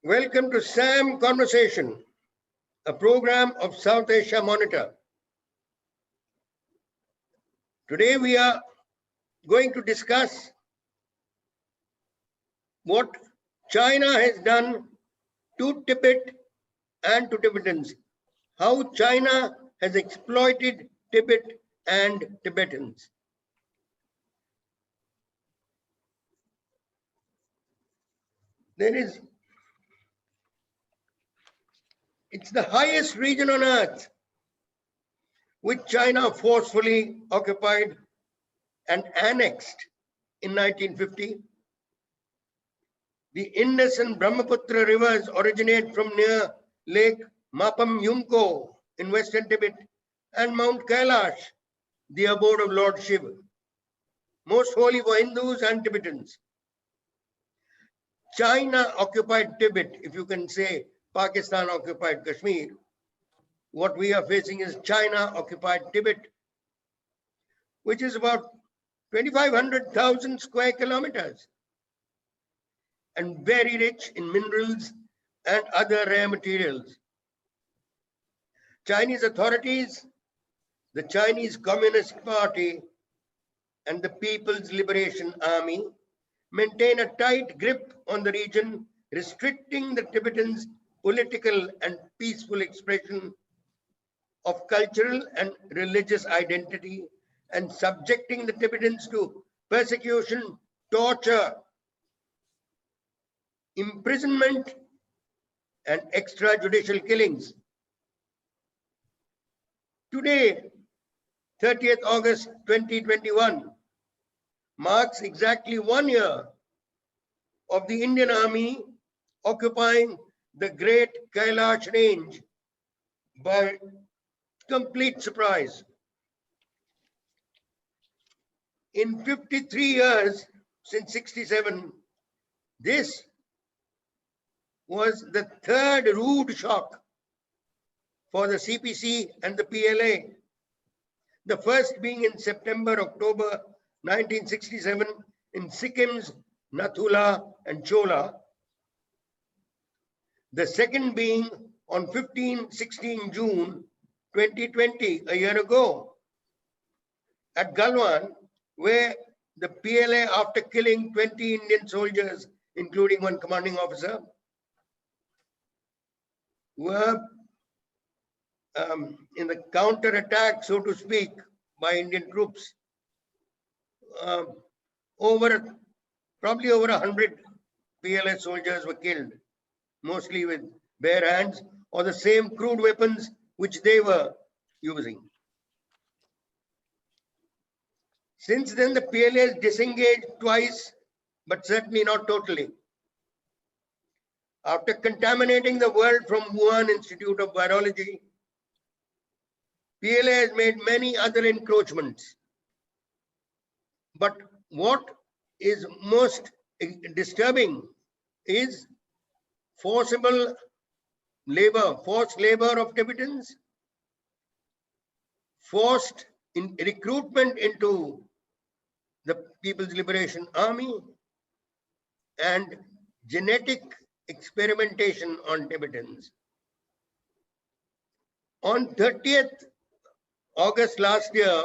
Welcome to SAM Conversation, a program of South Asia Monitor. Today we are going to discuss what China has done to Tibet and to Tibetans, how China has exploited Tibet and Tibetans. It's the highest region on earth which China forcefully occupied and annexed in 1950. The Indus and Brahmaputra rivers originate from near Lake Mapam Yumko in western Tibet and Mount Kailash, the abode of Lord Shiva, most holy for Hindus and Tibetans. China occupied Tibet, if you can say Pakistan occupied Kashmir. What we are facing is China occupied Tibet, which is about 2,500,000 square kilometers and very rich in minerals and other rare materials. Chinese authorities, the Chinese Communist Party and the People's Liberation Army maintain a tight grip on the region, restricting the Tibetans' political and peaceful expression of cultural and religious identity and subjecting the Tibetans to persecution, torture, imprisonment, and extrajudicial killings. Today, 30th August 2021, marks exactly 1 year of the Indian Army occupying the Great Kailash Range by complete surprise. In 53 years since 67, this was the third rude shock for the CPC and the PLA. The first being in September-October 1967 in Sikkim's Nathula and Chola. The second being on 15-16 June 2020, a year ago, at Galwan, where the PLA, after killing 20 Indian soldiers, including one commanding officer, were in the counter-attack, so to speak, by Indian troops. Probably over 100 PLA soldiers were killed, mostly with bare hands or the same crude weapons which they were using. Since then, the PLA has disengaged twice, but certainly not totally. After contaminating the world from Wuhan Institute of Virology, PLA has made many other encroachments. But what is most disturbing is forced labor of Tibetans, forced recruitment into the People's Liberation Army, and genetic experimentation on Tibetans. On 30th August last year,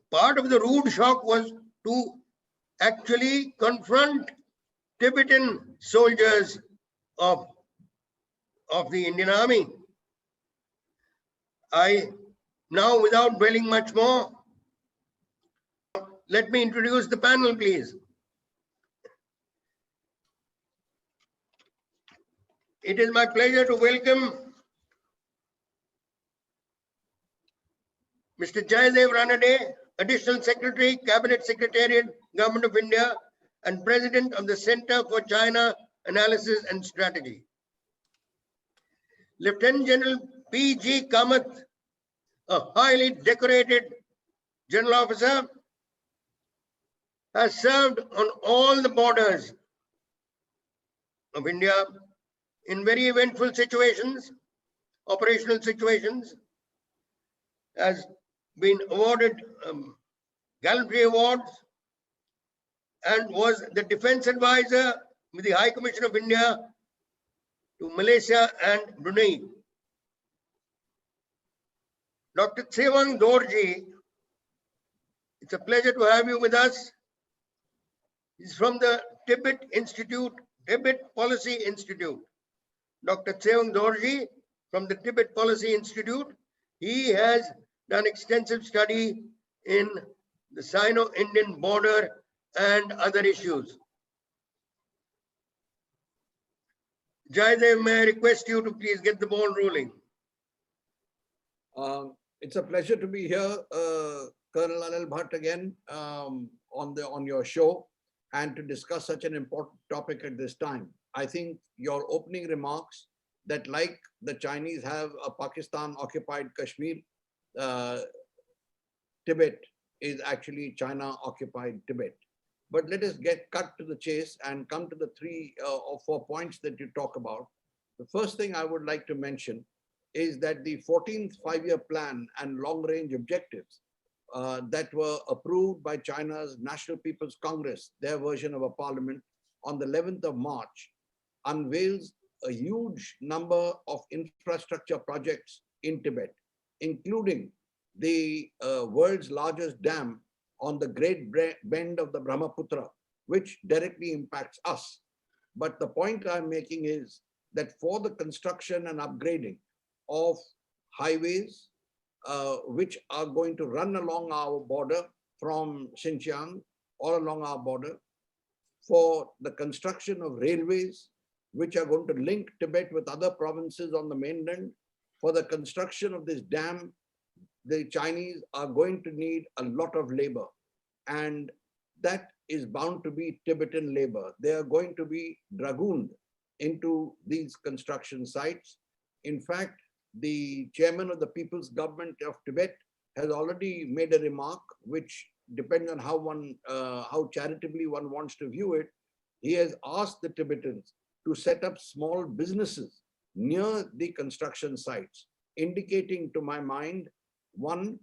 part of the rude shock was to actually confront Tibetan soldiers of the Indian Army. Now, without dwelling much more, let me introduce the panel, please. It is my pleasure to welcome Mr. Jayadeva Ranade, Additional Secretary, Cabinet Secretariat, Government of India, and President of the Center for China Analysis and Strategy. Lieutenant General P.G. Kamath, a highly decorated general officer, has served on all the borders of India in very eventful situations, operational situations, has been awarded gallantry awards, and was the defense advisor with the High Commission of India to Malaysia and Brunei. Dr. Tsewang Dorji, it's a pleasure to have you with us. He's from the Tibet Institute, Tibet Policy Institute. Dr. Tsewang Dorji from the Tibet Policy Institute. He has done extensive study in the Sino-Indian border and other issues. Jayadeva, may I request you to please get the ball rolling? It's a pleasure to be here, Col Anil Bhat, again on your show and to discuss such an important topic at this time. I think your opening remarks that like the Chinese have a Pakistan-occupied Kashmir, Tibet is actually China-occupied Tibet. But let us get cut to the chase and come to the 3 or 4 points that you talk about. The first thing I would like to mention is that the 14th five-year plan and long-range objectives that were approved by China's National People's Congress, their version of a parliament, on the 11th of March, unveils a huge number of infrastructure projects in Tibet, including the world's largest dam on the Great Bend of the Brahmaputra, which directly impacts us. But the point I'm making is that for the construction and upgrading of highways, which are going to run along our border from Xinjiang, all along our border, for the construction of railways, which are going to link Tibet with other provinces on the mainland, for the construction of this dam, the Chinese are going to need a lot of labor. And that is bound to be Tibetan labor. They are going to be dragooned into these construction sites. In fact, the chairman of the People's Government of Tibet has already made a remark, which depends on how charitably one wants to view it. He has asked the Tibetans to set up small businesses near the construction sites, indicating to my mind, one,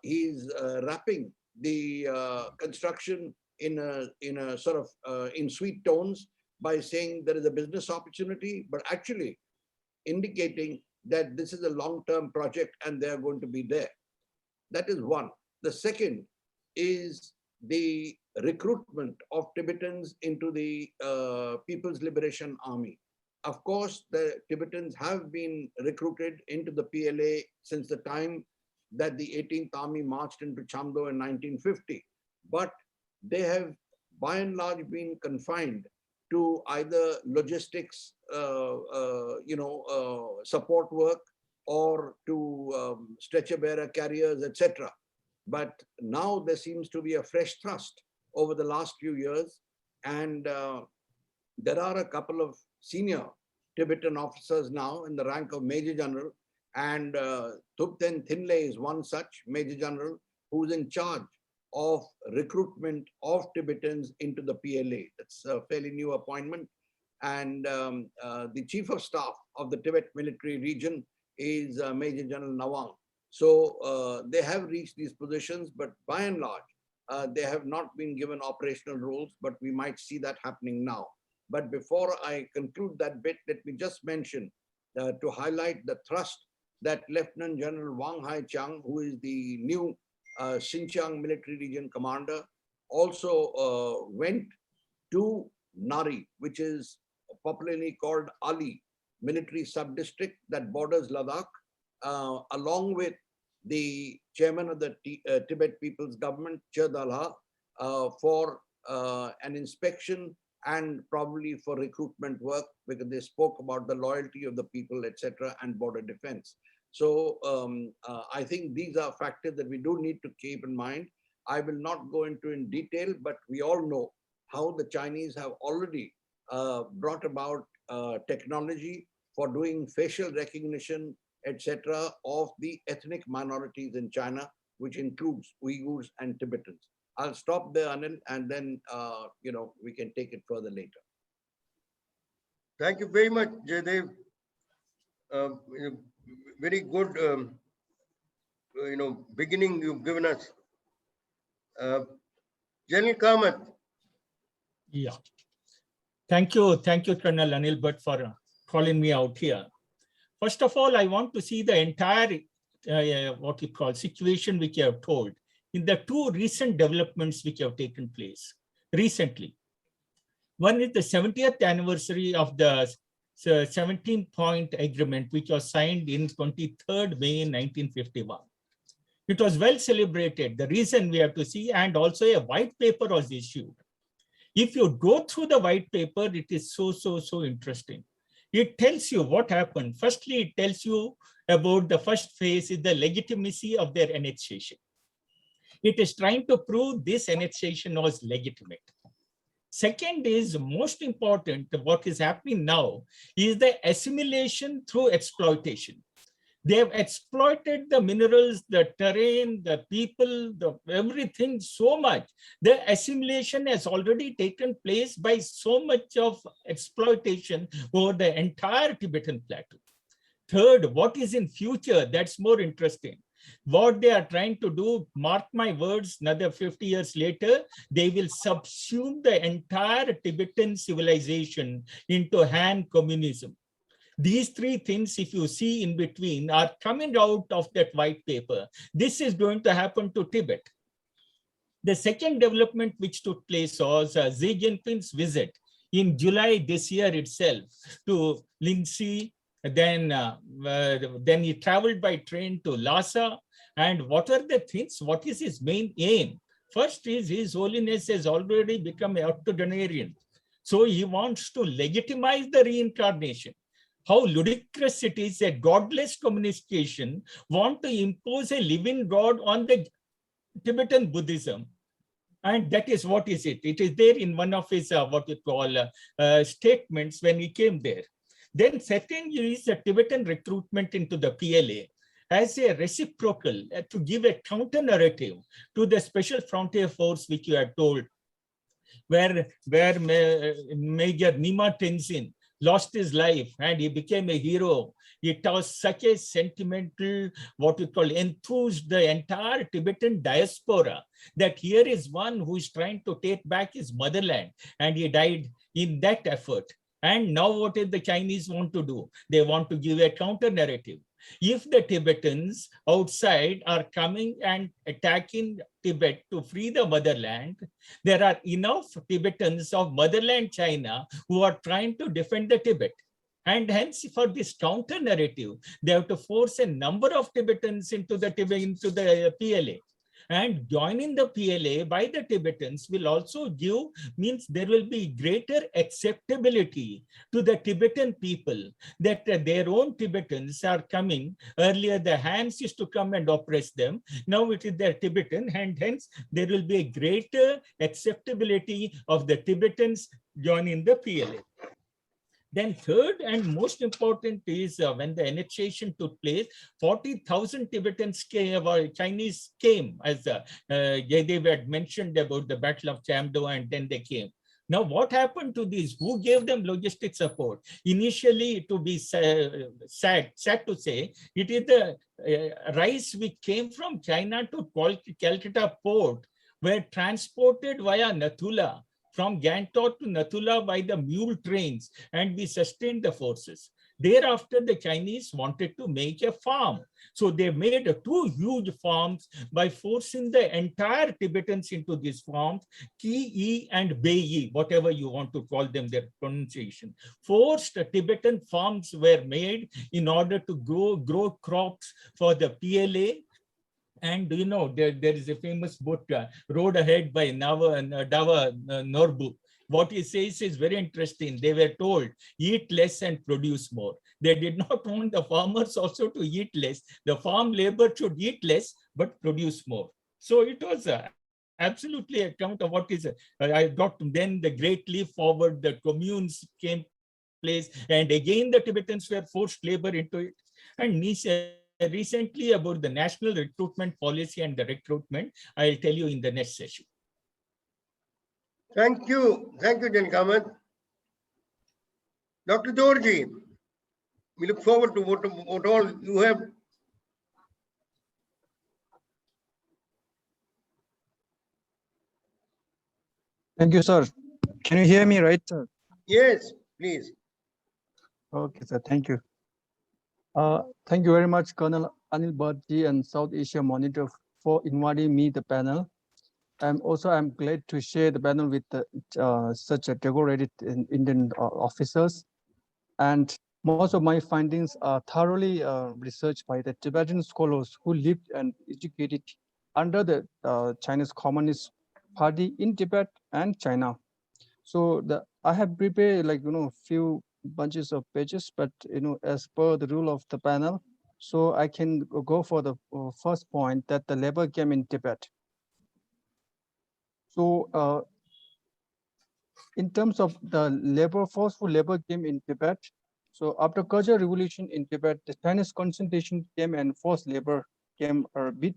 he's wrapping the construction in a sort of in sweet tones by saying there is a business opportunity, but actually indicating that this is a long-term project and they are going to be there. That is one. The second is the recruitment of Tibetans into the People's Liberation Army. Of course, the Tibetans have been recruited into the PLA since the time that the 18th Army marched into Chamdo in 1950. But they have, by and large, been confined to either logistics, support work, or to stretcher bearer carriers, etc. But now there seems to be a fresh thrust over the last few years, and there are a couple of senior Tibetan officers now in the rank of Major General, and Thupten Thinley is one such Major General who's in charge of recruitment of Tibetans into the PLA. That's a fairly new appointment. And the Chief of Staff of the Tibet Military Region is Major General Nawang. So they have reached these positions, but by and large, they have not been given operational roles, but we might see that happening now. But before I conclude that bit, let me just mention to highlight the thrust that Lieutenant General Wang Hai-Chiang, who is the new Xinjiang Military Region Commander, also went to Nari, which is popularly called Ali military sub-district that borders Ladakh, along with the chairman of the Tibet People's Government, Cherdalha, for an inspection and probably for recruitment work, because they spoke about the loyalty of the people, etc., and border defense. So I think these are factors that we do need to keep in mind. I will not go into in detail, but we all know how the Chinese have already brought about technology for doing facial recognition, etc., of the ethnic minorities in China, which includes Uyghurs and Tibetans. I'll stop there, Anil, and then we can take it further later. Thank you very much, Jayadev. Very good, beginning you've given us. General Kamath. Yeah. Thank you, Colonel Anil Bhat, for calling me out here. First of all, I want to see the entire what you call situation which you have told in the two recent developments which have taken place recently. One is the 70th anniversary of the 17-point agreement, which was signed in 23rd May 1951. It was well celebrated. The reason we have to see, and also a white paper was issued. If you go through the white paper, it is so interesting. It tells you what happened. Firstly, it tells you about the first phase is the legitimacy of their annexation. It is trying to prove this annexation was legitimate. Second is most important, what is happening now is the assimilation through exploitation. They have exploited the minerals, the terrain, the people, everything so much. The assimilation has already taken place by so much of exploitation over the entire Tibetan plateau. Third, what is in future? That's more interesting. What they are trying to do, mark my words, another 50 years later, they will subsume the entire Tibetan civilization into Han communism. These three things, if you see in between, are coming out of that white paper. This is going to happen to Tibet. The second development which took place was Xi Jinping's visit in July this year itself to Lindsay. Then he traveled by train to Lhasa. And what are the things? What is his main aim? First is His Holiness has already become an octogenarian. So he wants to legitimize the reincarnation. How ludicrous it is that godless communication want to impose a living God on the Tibetan Buddhism. And that is what is it. It is there in one of his what you call statements when he came there. Then second is the Tibetan recruitment into the PLA as a reciprocal to give a counter narrative to the Special Frontier Force which you have told, where Major Nima Tenzin lost his life and he became a hero. It was such a sentimental, what we call, enthused the entire Tibetan diaspora that here is one who is trying to take back his motherland, and he died in that effort. And now what is the Chinese want to do? They want to give a counter narrative. If the Tibetans outside are coming and attacking Tibet to free the motherland, there are enough Tibetans of motherland China who are trying to defend the Tibet. And hence, for this counter narrative, they have to force a number of Tibetans into the PLA. And joining the PLA by the Tibetans will also give, means there will be greater acceptability to the Tibetan people that their own Tibetans are coming. Earlier, the Hans used to come and oppress them. Now it is the Tibetan, and hence there will be a greater acceptability of the Tibetans joining the PLA. Then third and most important is when the annexation took place, 40,000 Tibetans came, or Chinese came, as Jayadeva had mentioned about the Battle of Chamdo, and then they came. Now, what happened to these? Who gave them logistic support? Initially, to be sad to say, it is the rice which came from China to Calcutta port were transported via Nathula, from Gantok to Nathula by the mule trains, and we sustained the forces. Thereafter, the Chinese wanted to make a farm. So they made two huge farms by forcing the entire Tibetans into these farms, Ki-yi and Bei-yi, whatever you want to call them, their pronunciation. Forced Tibetan farms were made in order to grow crops for the PLA. And you know, there is a famous book, Road Ahead by Dava Norbu. What he says is very interesting. They were told, eat less and produce more. They did not want the farmers also to eat less. The farm labor should eat less, but produce more. So it was absolutely a count of what is, I got then the great leap forward, the communes came place, and again the Tibetans were forced labor into it. And recently about the national recruitment policy and the recruitment, I'll tell you in the next session. Thank you, Jan Kamath. Dr. Dorji, we look forward to what all you have. Thank you, sir. Can you hear me right, sir? Yes, please. Okay, sir. Thank you. Thank you very much, Colonel Anil Bhat ji and South Asia Monitor for inviting me the panel. I'm glad to share the panel with such a decorated Indian officers. And most of my findings are thoroughly researched by the Tibetan scholars who lived and educated under the Chinese Communist Party in Tibet and China. So I have prepared few bunches of pages, but as per the rule of the panel, so I can go for the first point that the labor came in Tibet. So in terms of the forceful labor came in Tibet. So after Cultural Revolution in Tibet, the Chinese concentration came and forced labor came a bit,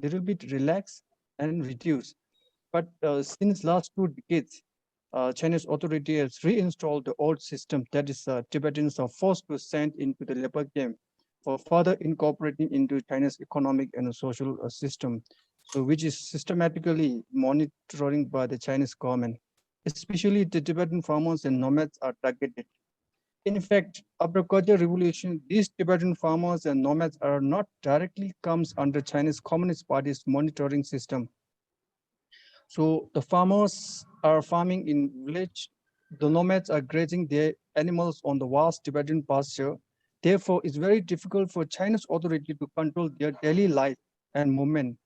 little bit relaxed and reduced. But since last 2 decades, Chinese authority has reinstalled the old system, that is Tibetans are forced to send into the labor camp for further incorporating into China's economic and social system, so which is systematically monitoring by the Chinese government. Especially the Tibetan farmers and nomads are targeted. In fact, after Cultural Revolution, these Tibetan farmers and nomads are not directly comes under Chinese Communist Party's monitoring system. So the farmers are farming in village. The nomads are grazing their animals on the vast Tibetan pasture. Therefore, it's very difficult for Chinese authority to control their daily life and movement.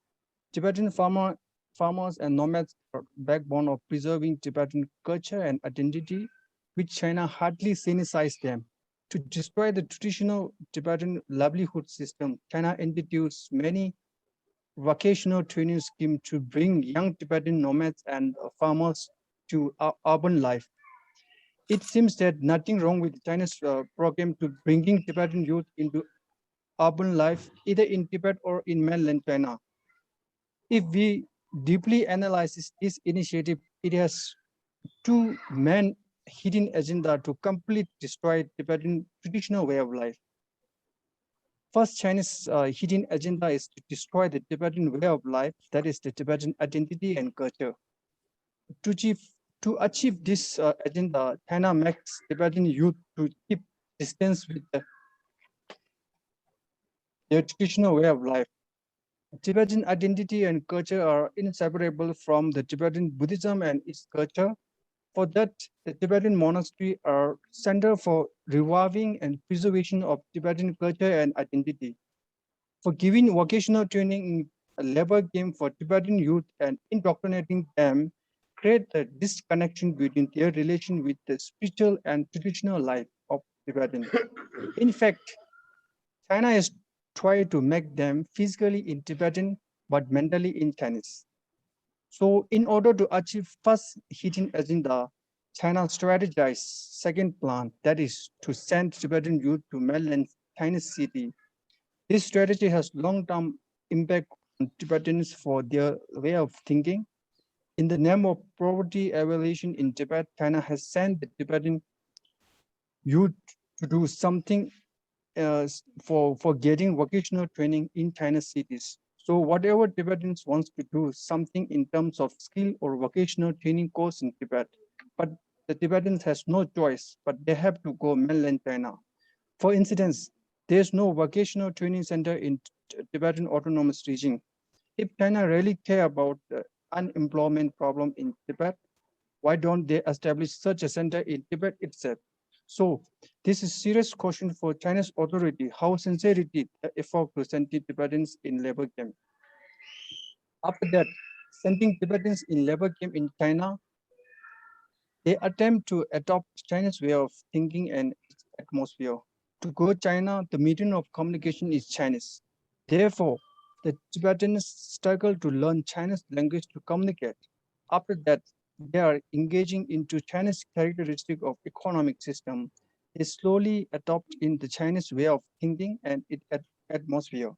Tibetan farmers and nomads are backbone of preserving Tibetan culture and identity, which China hardly sanitized them. To destroy the traditional Tibetan livelihood system, China introduced many vocational training scheme to bring young Tibetan nomads and farmers to urban life. It seems that nothing wrong with China's program to bringing Tibetan youth into urban life, either in Tibet or in mainland China. If we deeply analyze this initiative, it has two main hidden agenda to completely destroy Tibetan traditional way of life. First, Chinese hidden agenda is to destroy the Tibetan way of life, that is the Tibetan identity and culture. To achieve this agenda, China makes Tibetan youth to keep distance with their traditional way of life. Tibetan identity and culture are inseparable from the Tibetan Buddhism and its culture. For that, the Tibetan monasteries are center for reviving and preservation of Tibetan culture and identity. For giving vocational training in a labor game for Tibetan youth and indoctrinating them, create a disconnection between their relation with the spiritual and traditional life of Tibetan. In fact, China has tried to make them physically in Tibetan but mentally in Chinese. So in order to achieve first hidden agenda, China strategized second plan, that is to send Tibetan youth to mainland Chinese city. This strategy has long-term impact on Tibetans for their way of thinking. In the name of poverty evaluation in Tibet, China has sent the Tibetan youth to do something for getting vocational training in China's cities. So whatever Tibetans wants to do something in terms of skill or vocational training course in Tibet, but the Tibetans has no choice, but they have to go mainland China. For instance, there's no vocational training center in Tibetan Autonomous Region. If China really care about the unemployment problem in Tibet, why don't they establish such a center in Tibet itself? So this is serious question for Chinese authority, how sincerity the effort to send Tibetans in labor camp. After that, sending Tibetans in labor camp in China, they attempt to adopt Chinese way of thinking and its atmosphere. To go China, the medium of communication is Chinese. Therefore, the Tibetans struggle to learn Chinese language to communicate. After that, they are engaging into Chinese characteristic of economic system. They slowly adopt in the Chinese way of thinking and its atmosphere.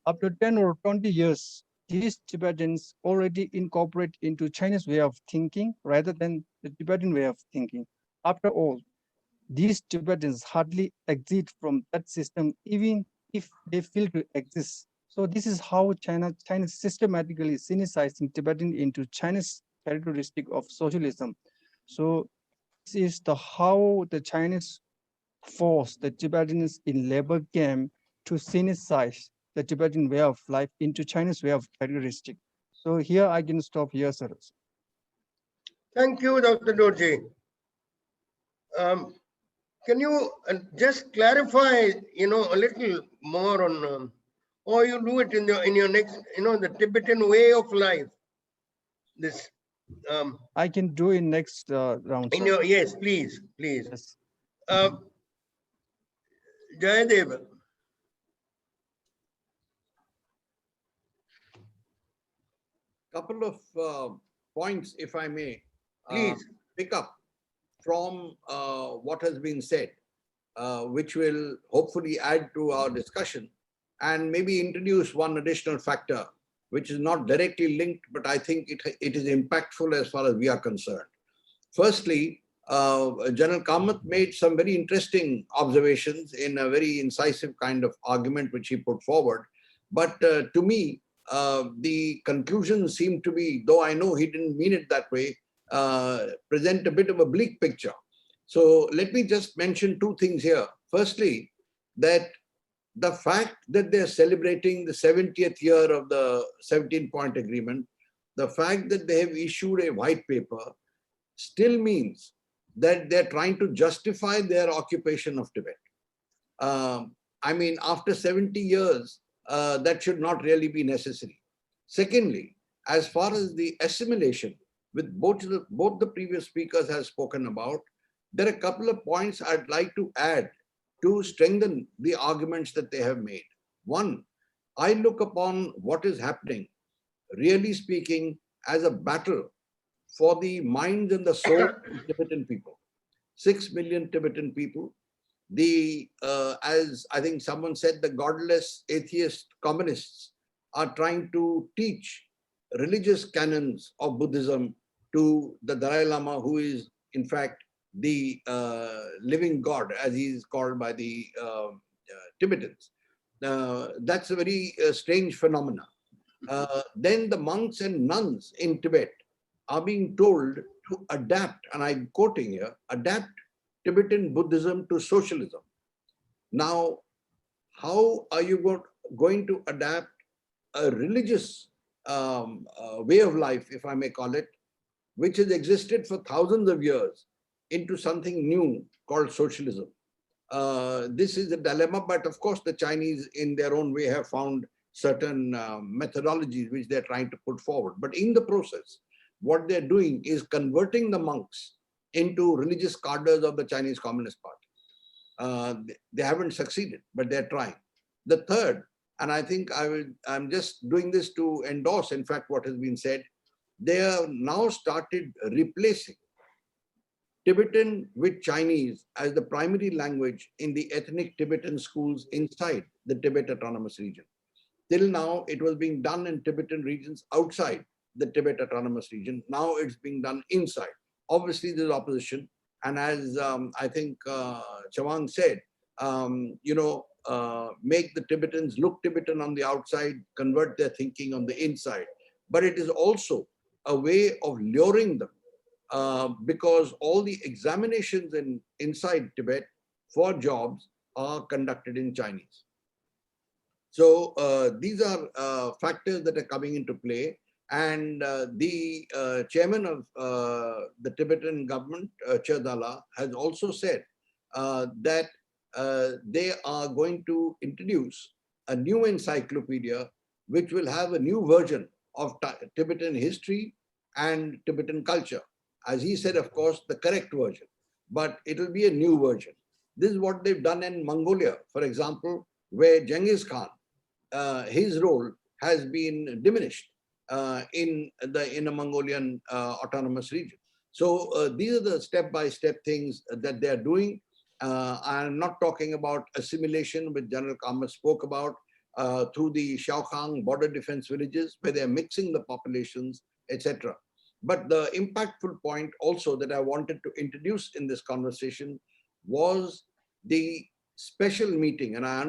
After 10 or 20 years, these Tibetans already incorporate into Chinese way of thinking rather than the Tibetan way of thinking. After all, these Tibetans hardly exit from that system, even if they feel to exist. So this is how China systematically syncretizing Tibetan into Chinese characteristic of socialism. So is the how the Chinese forced the Tibetans in labor camp to synthesize the Tibetan way of life into Chinese way of characteristic. So here I can stop here, sir. Thank you, Dr. Dorji. Can you just clarify, a little more on how you do it in your next, the Tibetan way of life? This I can do in next round, in sir. your yes, please. Yes. Jayadeva. Couple of points, if I may, Please. pick up from what has been said, which will hopefully add to our discussion and maybe introduce one additional factor, which is not directly linked, but I think it is impactful as far as we are concerned. Firstly, General Kamath made some very interesting observations in a very incisive kind of argument which he put forward. But to me, the conclusions seem to be, though I know he didn't mean it that way, present a bit of a bleak picture. So let me just mention two things here. Firstly, that the fact that they're celebrating the 70th year of the 17-point agreement, the fact that they have issued a white paper still means that they're trying to justify their occupation of Tibet. I mean, after 70 years, that should not really be necessary. Secondly, as far as the assimilation, with both the previous speakers have spoken about, there are a couple of points I'd like to add to strengthen the arguments that they have made. One, I look upon what is happening, really speaking, as a battle for the minds and the soul of Tibetan people. 6 million Tibetan people. As I think someone said, the godless atheist communists are trying to teach religious canons of Buddhism to the Dalai Lama, who is in fact the living God, as he is called by the Tibetans. That's a very strange phenomenon. Then the monks and nuns in Tibet are being told to adapt, and I'm quoting here, adapt Tibetan Buddhism to socialism. Now, how are you going to adapt a religious way of life, if I may call it, which has existed for thousands of years, into something new called socialism? This is a dilemma, but of course the Chinese in their own way have found certain methodologies which they're trying to put forward. But in the process, what they're doing is converting the monks into religious cadres of the Chinese Communist Party. They haven't succeeded, but they're trying. The third, and I think I'm just doing this to endorse, in fact, what has been said, they have now started replacing Tibetan with Chinese as the primary language in the ethnic Tibetan schools inside the Tibet Autonomous Region. Till now, it was being done in Tibetan regions outside the Tibet Autonomous Region. Now it's being done inside. Obviously, there's opposition. And as I think Tsewang said, make the Tibetans look Tibetan on the outside, convert their thinking on the inside. But it is also a way of luring them because all the examinations inside Tibet for jobs are conducted in Chinese. So these are factors that are coming into play. And the chairman of the Tibetan government, Cherdala, has also said that they are going to introduce a new encyclopedia which will have a new version of Tibetan history and Tibetan culture. As he said, of course, the correct version, but it will be a new version. This is what they've done in Mongolia, for example, where Genghis Khan, his role has been diminished in a Mongolian autonomous region. So these are the step-by-step things that they are doing. I'm not talking about assimilation, which General Kamath spoke about, through the Shaokhang border defense villages, where they're mixing the populations, etc. But the impactful point also that I wanted to introduce in this conversation was the special meeting, and I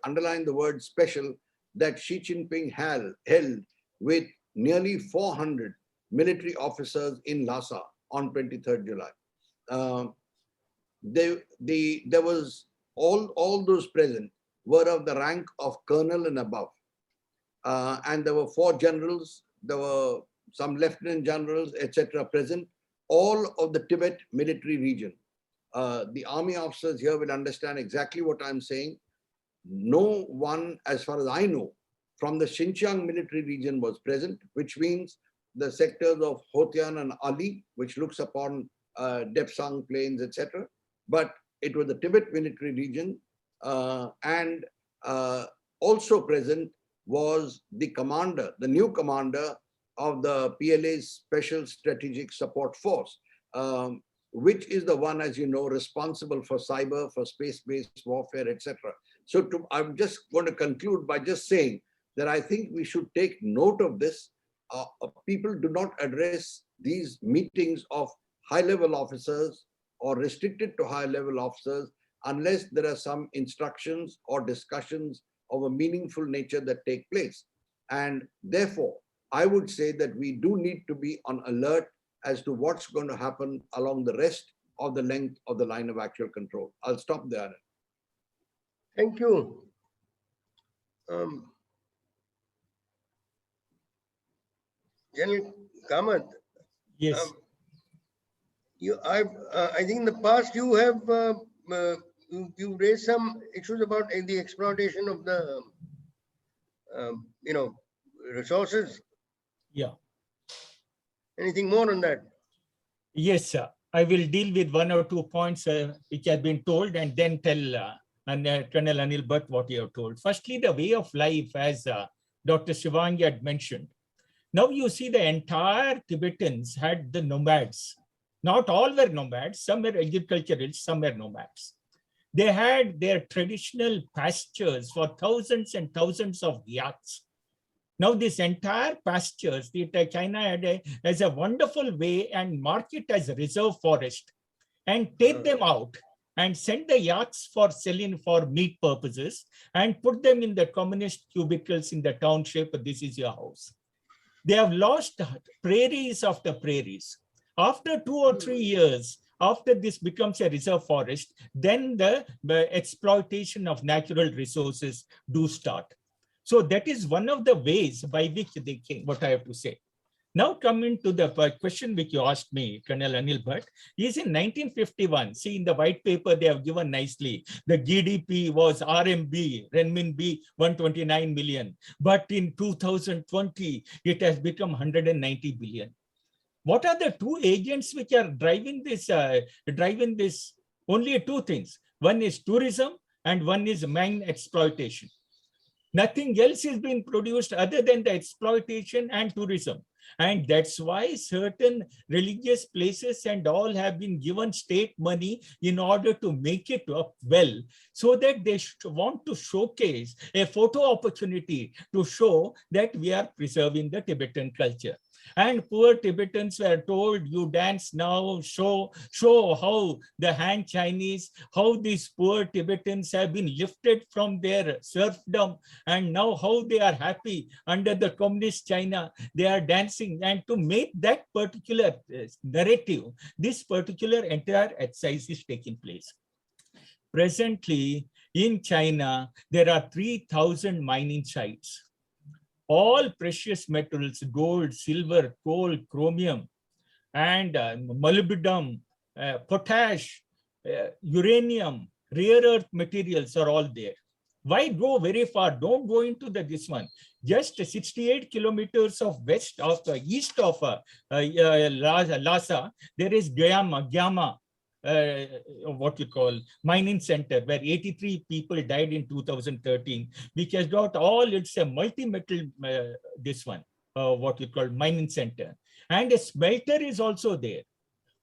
underline the word special, that Xi Jinping held with nearly 400 military officers in Lhasa on 23rd July. there was all those present were of the rank of colonel and above. And there were 4 generals, there were some lieutenant generals, etc. present, all of the Tibet military region. The army officers here will understand exactly what I'm saying. No one, as far as I know, from the Xinjiang military region was present, which means the sectors of Hotian and Ali, which looks upon Depsang plains, etc. But it was the Tibet military region, and also present was the commander, the new commander of the PLA's Special Strategic Support Force, which is the one, as you know, responsible for cyber, for space-based warfare, etc. So I'm just going to conclude by just saying that I think we should take note of this. People do not address these meetings of high-level officers or restricted to high-level officers unless there are some instructions or discussions of a meaningful nature that take place. And therefore, I would say that we do need to be on alert as to what's going to happen along the rest of the length of the line of actual control. I'll stop there. Thank you. General Kamath, Yes. I think in the past you have you raised some issues about the exploitation of the resources. Yeah. Anything more on that? Yes, sir. I will deal with 1 or 2 points which have been told, and then tell Colonel Anil Bhat what you have told. Firstly, the way of life, as Dr. Tsewang had mentioned. Now you see the entire Tibetans had the nomads. Not all were nomads, some were agriculturalists, some were nomads. They had their traditional pastures for thousands and thousands of yaks. Now this entire pastures, China had as a wonderful way and mark it as a reserve forest and take them out and send the yaks for selling for meat purposes and put them in the communist cubicles in the township. This is your house. They have lost prairies after prairies. After 2 or 3 years, after this becomes a reserve forest, then the exploitation of natural resources do start. So that is one of the ways by which they came, what I have to say. Now coming to the question which you asked me, Colonel Anil Bhat, is in 1951, see in the white paper they have given nicely, the GDP was RMB, Renminbi 129 million, but in 2020, it has become 190 billion. What are the 2 agents which are driving this? Only 2 things. One is tourism and one is mine exploitation. Nothing else is being produced other than the exploitation and tourism. And that's why certain religious places and all have been given state money in order to make it up well, so that they want to showcase a photo opportunity to show that we are preserving the Tibetan culture. And poor Tibetans were told, you dance now, show how the Han Chinese, how these poor Tibetans have been lifted from their serfdom, and now how they are happy under the communist China, they are dancing. And to make that particular narrative, this particular entire exercise is taking place. Presently, in China, there are 3,000 mining sites. All precious metals, gold, silver, coal, chromium, and molybdenum, potash, uranium, rare earth materials are all there. Why go very far? Don't go into this one. Just 68 kilometers of east of Lhasa, there is Gyama, what you call mining center, where 83 people died in 2013, which has got all, it's a multi-metal, what you call mining center. And a smelter is also there.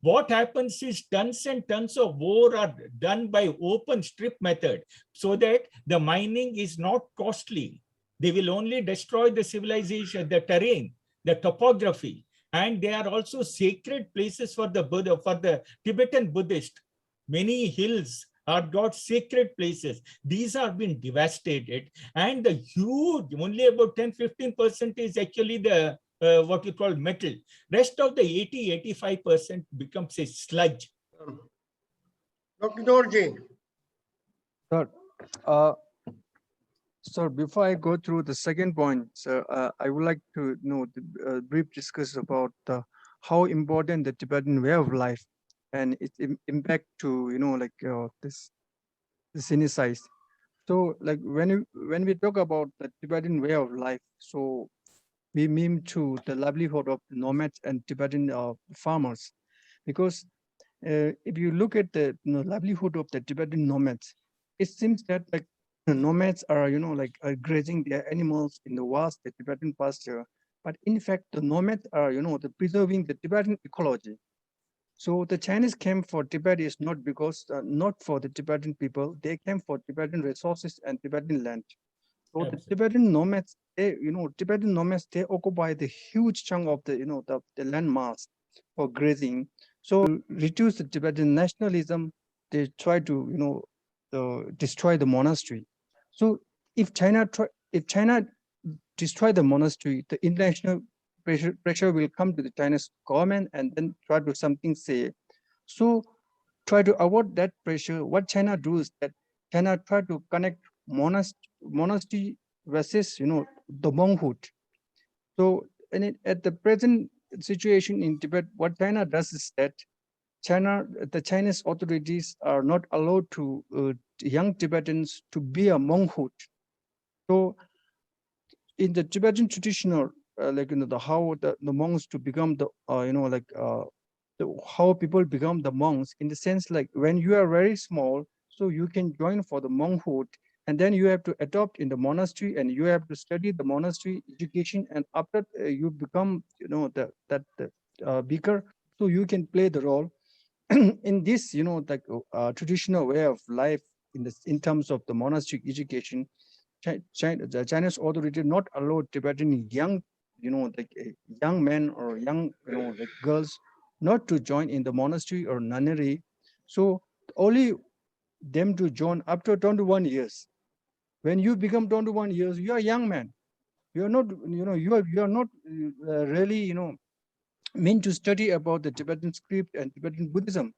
What happens is tons and tons of ore are done by open strip method, so that the mining is not costly. They will only destroy the civilization, the terrain, the topography. And they are also sacred places for the Buddha, for the Tibetan Buddhist. Many hills are got sacred places. These are being devastated, and the huge, only about 10-15% is actually the what you call metal. Rest of the 80-85% becomes a sludge. Dr. Dorji, Sir, sir, before I go through the second point, sir, I would like to know the brief discuss about how important the Tibetan way of life and its impact to like this synthesize. So like when we talk about the Tibetan way of life, so we mean to the livelihood of the nomads and Tibetan farmers, because if you look at the livelihood of the Tibetan nomads, it seems that like the nomads are like grazing their animals in the vast the Tibetan pasture, but in fact the nomads are the preserving the Tibetan ecology. So the Chinese came for Tibet is not because not for the Tibetan people, they came for Tibetan resources and Tibetan land. So the Absolutely. Tibetan nomads, they Tibetan nomads, they occupy the huge chunk of the the land mass for grazing. So reduce the Tibetan nationalism, they try to destroy the monastery. So if China destroy the monastery, the international pressure will come to the Chinese government and then try to something say. So try to avoid that pressure. What China do is that China try to connect monastery versus the monkhood. So at the present situation in Tibet, what China does is that the Chinese authorities are not allowed to young Tibetans to be a monkhood. So in the Tibetan traditional, like the how the monks to become the how people become the monks in the sense like when you are very small, so you can join for the monkhood, and then you have to adopt in the monastery and you have to study the monastery education, and after you become the beaker, so you can play the role in this traditional way of life in terms of the monastery education. The Chinese authority not allow Tibetan young, young men or young, like girls, not to join in the monastery or nunnery. So only them to join after 21 years. When you become 21 years, you are a young man. You are not, you are not really, meant to study about the Tibetan script and Tibetan Buddhism.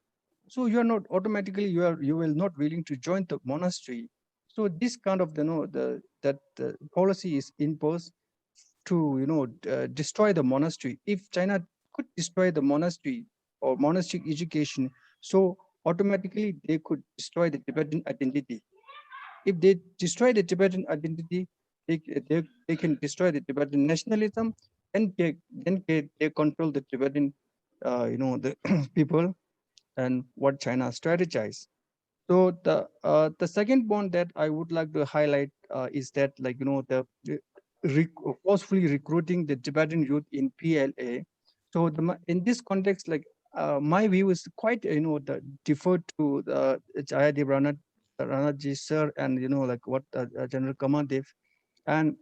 So you are not automatically you will not willing to join the monastery. So this kind of the policy is imposed to destroy the monastery. If China could destroy the monastery or monastic education, so automatically they could destroy the Tibetan identity. If they destroy the Tibetan identity, they can destroy the Tibetan nationalism, and they control the Tibetan the people and what China strategized. So the second point that I would like to highlight is that forcefully recruiting the Tibetan youth in PLA. So in this context, like my view is quite deferred to Jayadeva Ranade sir and like what General Kamath. And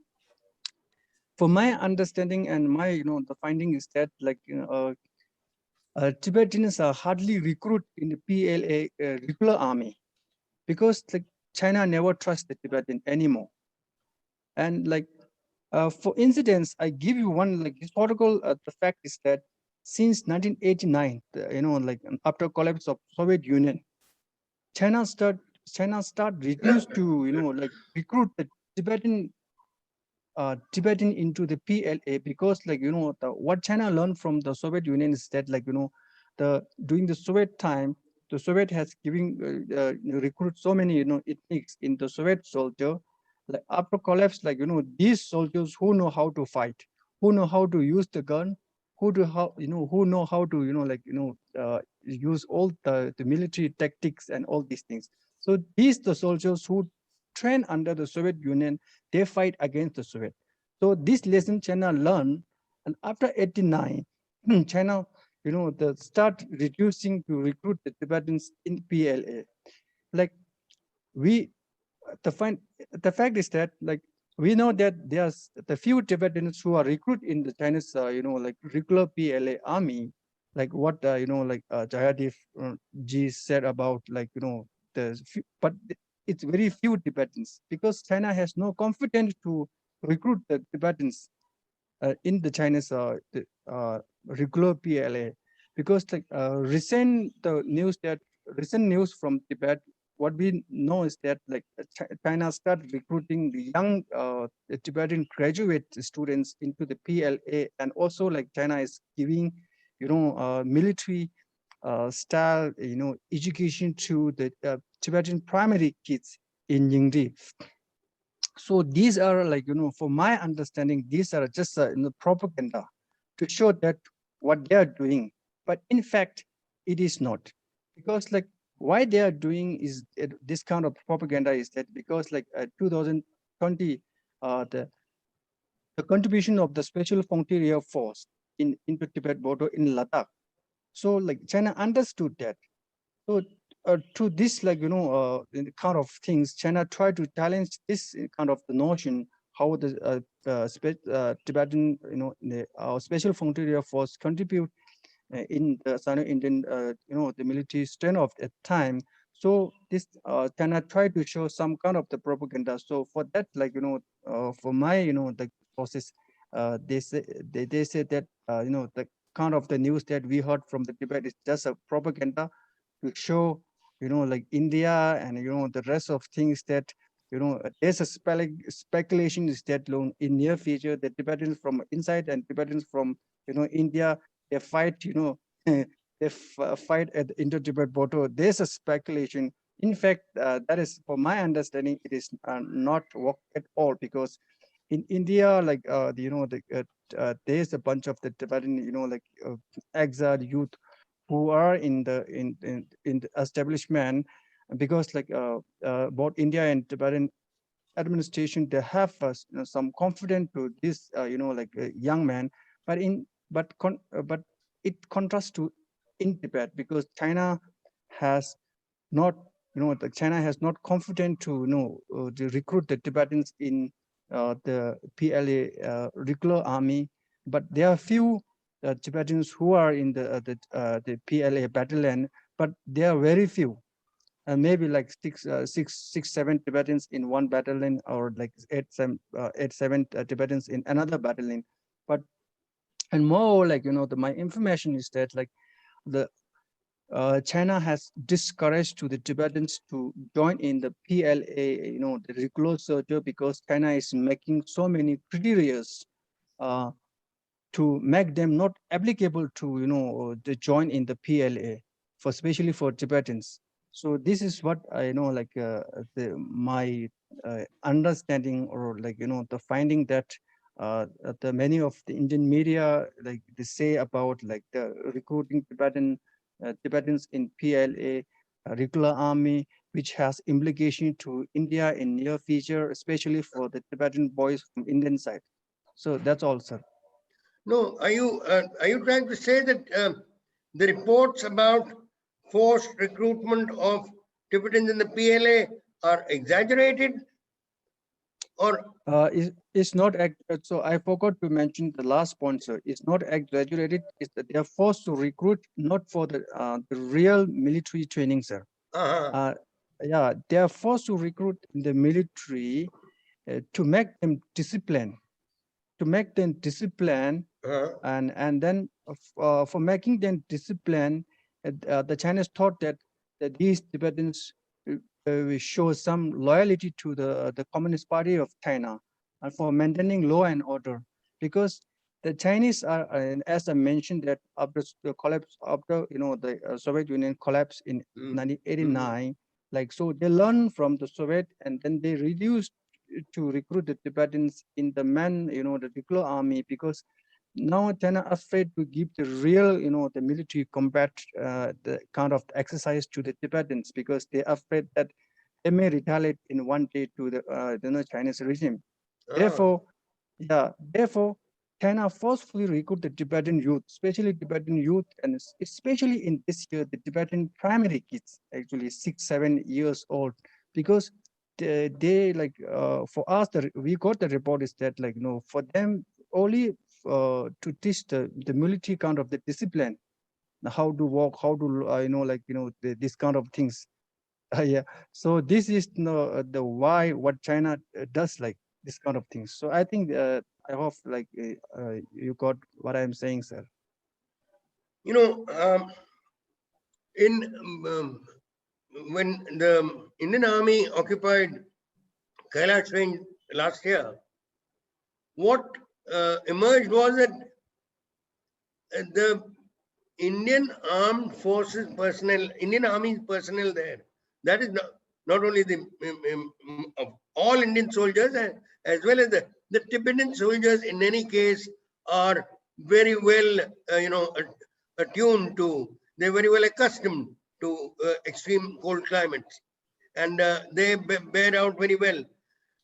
for my understanding and my the finding is that like Tibetans are hardly recruit in the PLA regular army, because like China never trusts the Tibetan anymore. And like for instance, I give you one like historical. The fact is that since 1989, like after collapse of Soviet Union, China start reduced to like recruit the Tibetan into the PLA, because like what China learned from the Soviet Union is that like the during the Soviet time, the Soviet has given recruit so many ethnics in the Soviet soldier. Like after collapse, like these soldiers who know how to fight, who know how to use the gun, who know how to use all the military tactics and all these things. So these the soldiers who train under the Soviet Union, they fight against the Soviet. So this lesson China learned, and after 89, China, the start reducing to recruit the Tibetans in PLA. Like we, the fact is that like we know that there's the few Tibetans who are recruited in the Chinese, like regular PLA army, like what like Jayadeva ji said about like but it's very few Tibetans, because China has no confidence to recruit the Tibetans in the Chinese regular PLA. because like recent news from Tibet, what we know is that like China started recruiting the young Tibetan graduate students into the PLA, and also like China is giving, military style, education to the Tibetan primary kids in Yingdi. So these are like, for my understanding, these are just propaganda to show that what they are doing. But in fact, it is not. Because like why they are doing is this kind of propaganda is that because like 2020, the contribution of the Special Frontier Force into Tibet border in Ladakh. So like China understood that. So to this, like, kind of things, China tried to challenge this kind of the notion how the Tibetan, our Special Frontier Force contribute in the Sino-Indian, the military standoff at time. So this China tried to show some kind of the propaganda. So for that, like, for my, the process, they say they say that, the kind of the news that we heard from the Tibet is just a propaganda to show, like India and, the rest of things that, there's a speculation is that in near future, the Tibetans from inside and Tibetans from, India, they fight, fight at the inter-Tibet border. There's a speculation. In fact, that is, for my understanding, it is not work at all, because in India, like, there's a bunch of the Tibetan, exiled youth who are in the establishment, because like both India and Tibetan administration, they have some confidence to this young man, but but it contrasts to in Tibet, because China has not, the China has not confident to to recruit the Tibetans in the PLA regular army, but there are few Tibetans who are in the PLA battalion, but they are very few, and maybe like six, seven Tibetans in one battalion, or like eight, seven Tibetans in another battalion. But and more like, my information is that like the China has discouraged to the Tibetans to join in the PLA, the regular soldier, because China is making so many criteria to make them not applicable to, to join in the PLA, for especially for Tibetans. So this is what I know, like my understanding, or like, the finding that the many of the Indian media, like they say about like the recruiting Tibetans in PLA, regular army, which has implication to India in near future, especially for the Tibetan boys from Indian side. So that's all, sir. No, are you trying to say that the reports about forced recruitment of Tibetans in the PLA are exaggerated, or It's not so I forgot to mention the last point, sir. It's not exaggerated. It's that they are forced to recruit not for the real military training, sir. uh-huh. Yeah, they are forced to recruit in the military to make them disciplined, Uh-huh. and then for making them disciplined, the Chinese thought that these Tibetans will show some loyalty to the Communist Party of China, and for maintaining law and order, because the Chinese are, as I mentioned, that after the collapse, after the Soviet Union collapsed in Mm. 1989, like, so they learned from the Soviet, and then they reduced to recruit the Tibetans in the the regular army, because now China afraid to give the real, the military combat, the kind of exercise to the Tibetans, because they're afraid that they may retaliate in one day to the Chinese regime. Therefore, therefore, China forcefully recruit the Tibetan youth, especially Tibetan youth, and especially in this year, the Tibetan primary kids, actually 6, 7 years old, because they like, for us, we got the report is that like, for them only to teach the military kind of the discipline, how to walk, how to, this kind of things. Yeah. So this is the why what China does like this kind of things. So I think I hope like you got what I'm saying, sir. You know, in when the Indian Army occupied Kailash Range last year, what emerged was that the Indian Armed Forces personnel, Indian Army personnel there, that is not only the of all Indian soldiers as well as the Tibetan soldiers in any case are very well, attuned to, they're very well accustomed to extreme cold climates, and they bear out very well.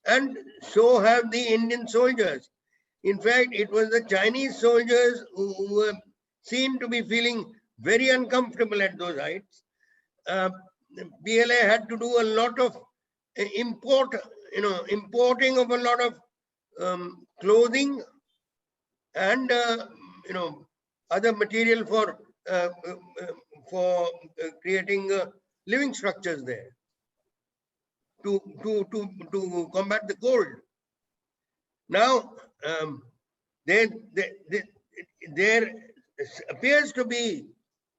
And so have the Indian soldiers. In fact, it was the Chinese soldiers who were seemed to be feeling very uncomfortable at those heights. PLA had to do a lot of importing of a lot of clothing and other material for creating living structures there to combat the cold. Now, there appears to be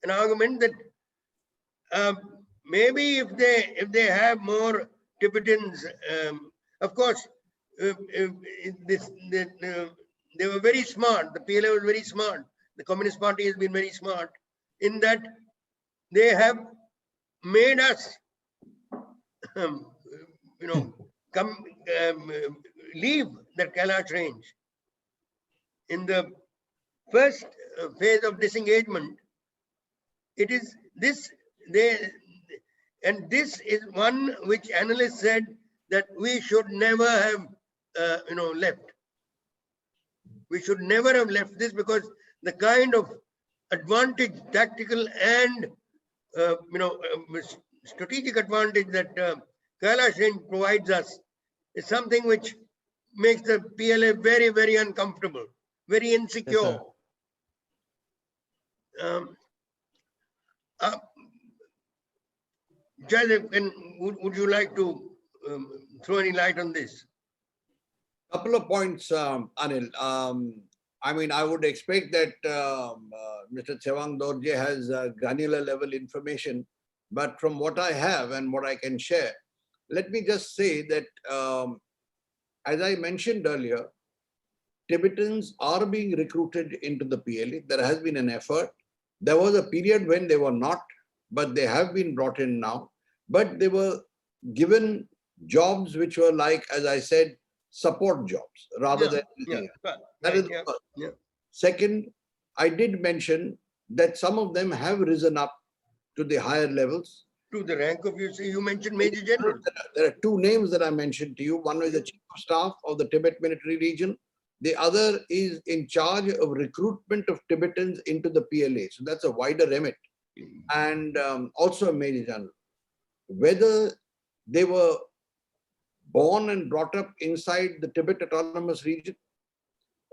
an argument that maybe if they have more Tibetans, of course, they were very smart. The PLA was very smart. The Communist Party has been very smart in that they have made us, leave the Kailash range. In the first phase of disengagement, it is this, and this is one which analysts said that we should never have, left. We should never have left this because the kind of advantage, tactical and, strategic advantage that Kailash range provides us is something which makes the PLA very, very uncomfortable, very insecure. Jayadeva, would you like to throw any light on this? Couple of points, Anil. I mean, I would expect that Mr. Tsewang Dorji has granular level information, but from what I have and what I can share, let me just say that, as I mentioned earlier, Tibetans are being recruited into the PLA. There has been an effort. There was a period when they were not, but they have been brought in now. But they were given jobs which were like, as I said, support jobs rather than anything else. That is the first. Second, I did mention that some of them have risen up to the higher levels. To the rank of, you mentioned Major General. There are two names that I mentioned to you. One is the Chief of Staff of the Tibet Military Region. The other is in charge of recruitment of Tibetans into the PLA. So that's a wider remit. And also a Major General. Whether they were born and brought up inside the Tibet Autonomous Region,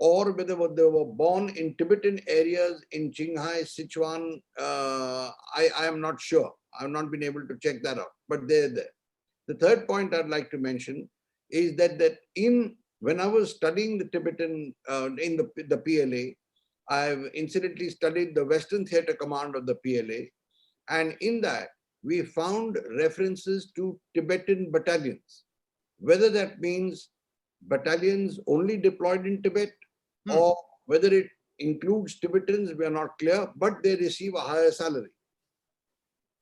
or whether they were born in Tibetan areas in Qinghai, Sichuan, I am not sure. I have not been able to check that out, but they're there. The third point I'd like to mention is that when I was studying the Tibetan in the PLA, I've incidentally studied the Western Theatre Command of the PLA, and in that we found references to Tibetan battalions. Whether that means battalions only deployed in Tibet, or whether it includes Tibetans, we are not clear, but they receive a higher salary.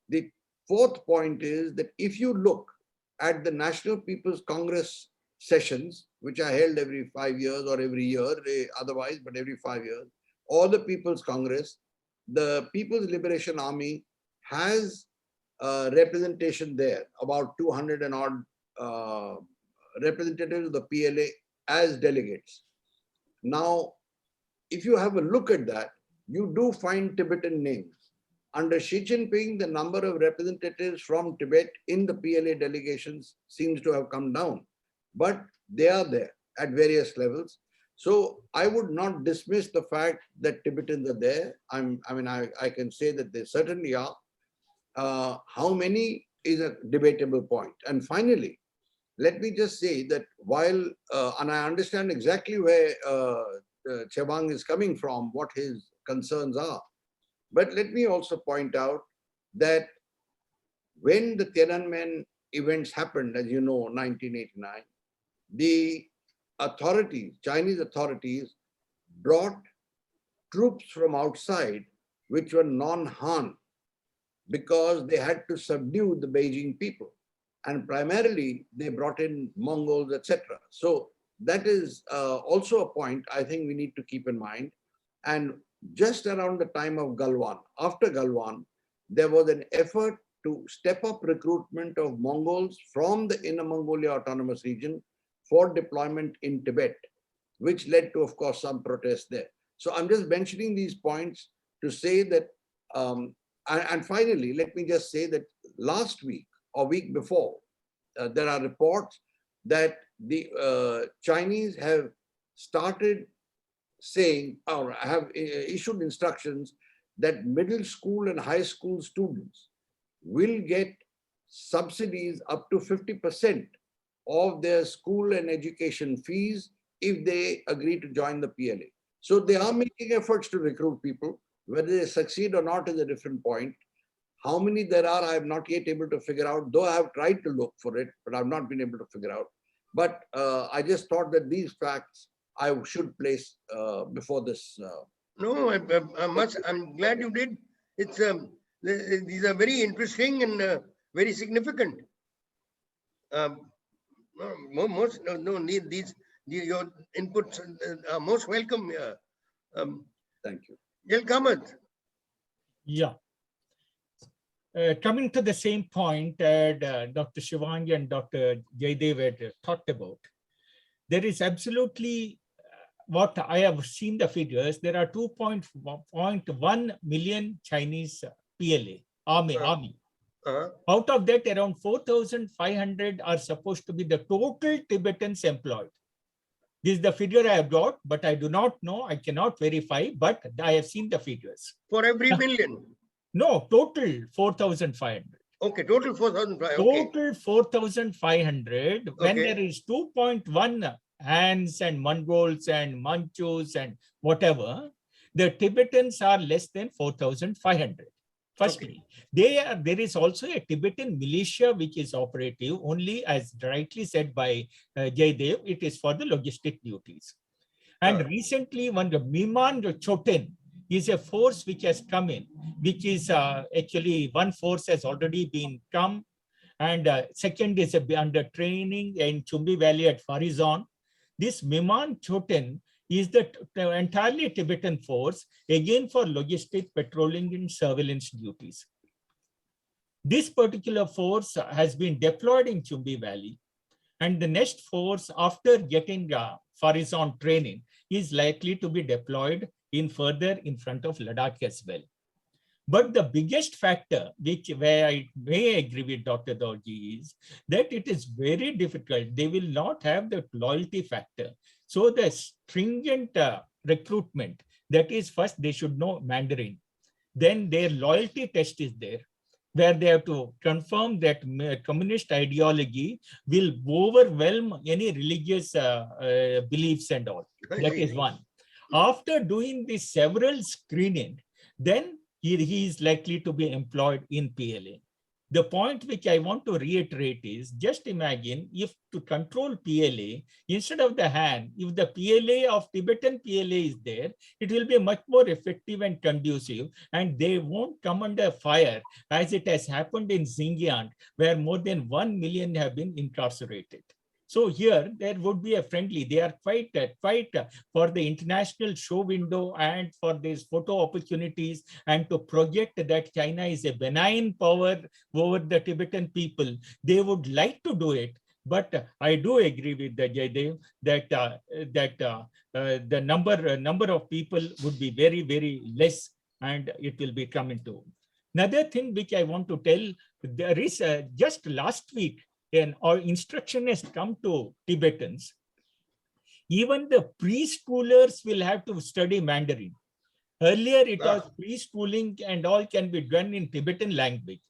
The fourth point is that if you look at the National People's Congress sessions, which are held every 5 years or every year, otherwise, but every 5 years, or the People's Congress, the People's Liberation Army has representation there, about 200 and odd representatives of the PLA as delegates. Now, if you have a look at that, you do find Tibetan names. Under Xi Jinping, the number of representatives from Tibet in the PLA delegations seems to have come down, but they are there at various levels. So I would not dismiss the fact that Tibetans are there. I can say that they certainly are. How many is a debatable point. And finally, let me just say that while, and I understand exactly where Tsewang is coming from, what his concerns are, But let me also point out that when the Tiananmen events happened, as you know, 1989, the authorities, Chinese authorities, brought troops from outside which were non-Han because they had to subdue the Beijing people. And primarily, they brought in Mongols, etc. So that is also a point I think we need to keep in mind. And just around the time of Galwan, after Galwan, there was an effort to step up recruitment of Mongols from the Inner Mongolia Autonomous Region for deployment in Tibet, which led to, of course, some protests there. So I'm just mentioning these points to say that, and finally, let me just say that last week or week before, there are reports that the Chinese have started saying or have issued instructions that middle school and high school students will get subsidies up to 50% of their school and education fees if they agree to join the PLA. So they are making efforts to recruit people. Whether they succeed or not is a different point. How many there are, I have not yet able to figure out, though I have tried to look for it, but I've not been able to figure out. But I just thought that these facts I should place before this. No, I'm glad you did. It's these are very interesting and very significant. Your inputs are most welcome. Thank you. Kamath. Yeah. Coming to the same point that Dr. Tsewang and Dr. Jayadeva had talked about, there is absolutely what I have seen the figures. There are 2.1 million Chinese PLA army. Out of that, around 4,500 are supposed to be the total Tibetans employed. This is the figure I have got, but I do not know. I cannot verify, but I have seen the figures. For every million? No, total 4,500. Okay, total 4,500. Total 4,500. When there is 2.1 Hans and Mongols and Manchus and whatever, the Tibetans are less than 4,500. Firstly, there is also a Tibetan militia which is operative only, as rightly said by Jaydev, it is for the logistic duties. And recently, one the Miman Choten is a force which has come in, which is actually one force has already been come, and second is under training in Chumbi Valley at Farizon. This Miman Choten is the entirely Tibetan force, again for logistic, patrolling and surveillance duties. This particular force has been deployed in Chumbi Valley, and the next force after getting Farizon training is likely to be deployed in further in front of Ladakh as well. But the biggest factor, where I may agree with Dr. Dorji, is that it is very difficult. They will not have the loyalty factor. So the stringent recruitment, that is first they should know Mandarin. Then their loyalty test is there, where they have to confirm that communist ideology will overwhelm any religious beliefs and all. That is one. After doing this several screening, then he is likely to be employed in PLA. The point which I want to reiterate is, just imagine if to control PLA, instead of the Han, if the PLA of Tibetan PLA is there, it will be much more effective and conducive, and they won't come under fire as it has happened in Xinjiang, where more than 1 million have been incarcerated. So here there would be a friendly, they are quite for the international show window and for these photo opportunities and to project that China is a benign power over the Tibetan people. They would like to do it, but I do agree with the Jaydev that the number of people would be very, very less, and it will be coming to. Another thing which I want to tell, there is just last week, our instruction has come to Tibetans. Even the preschoolers will have to study Mandarin. Earlier, it was preschooling and all can be done in Tibetan language.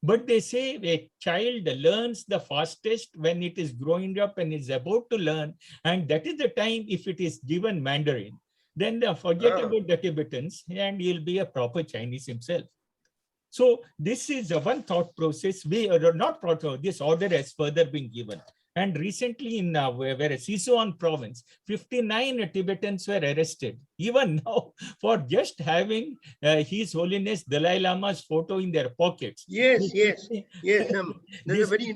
But they say a child learns the fastest when it is growing up and is about to learn. And that is the time, if it is given Mandarin, then forget Ah. about the Tibetans and he'll be a proper Chinese himself. So this is one thought process. We are not thought, this order has further been given. And recently in where Sichuan province, 59 Tibetans were arrested, even now, for just having His Holiness Dalai Lama's photo in their pockets. Yes, yes, yes. There's a This- very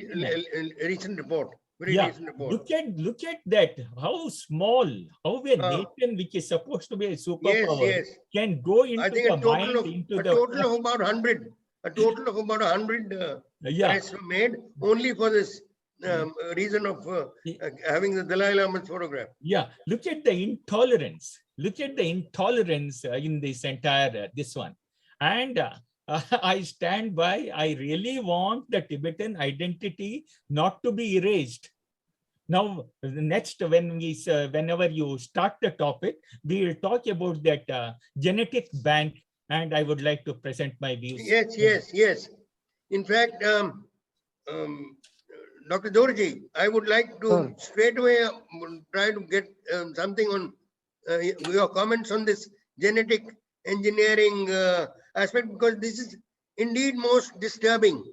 recent report. Very yeah, recent report. look at that. How small, how a Ah. nation which is supposed to be a Yes, superpower yes. can go into I think the a total mind, of into a the total of about 100. A total of about 100 yeah. arrests were made only for this reason of having the Dalai Lama's photograph. Yeah, look at the intolerance. Look at the intolerance in this entire this one. And I stand by. I really want the Tibetan identity not to be erased. Now, next, whenever you start the topic, we will talk about that genetic bank, and I would like to present my views. Yes, yes, yes. In fact, Dr. Dorji, I would like to Sir. straight away try to get something on your comments on this genetic engineering aspect, because this is indeed most disturbing.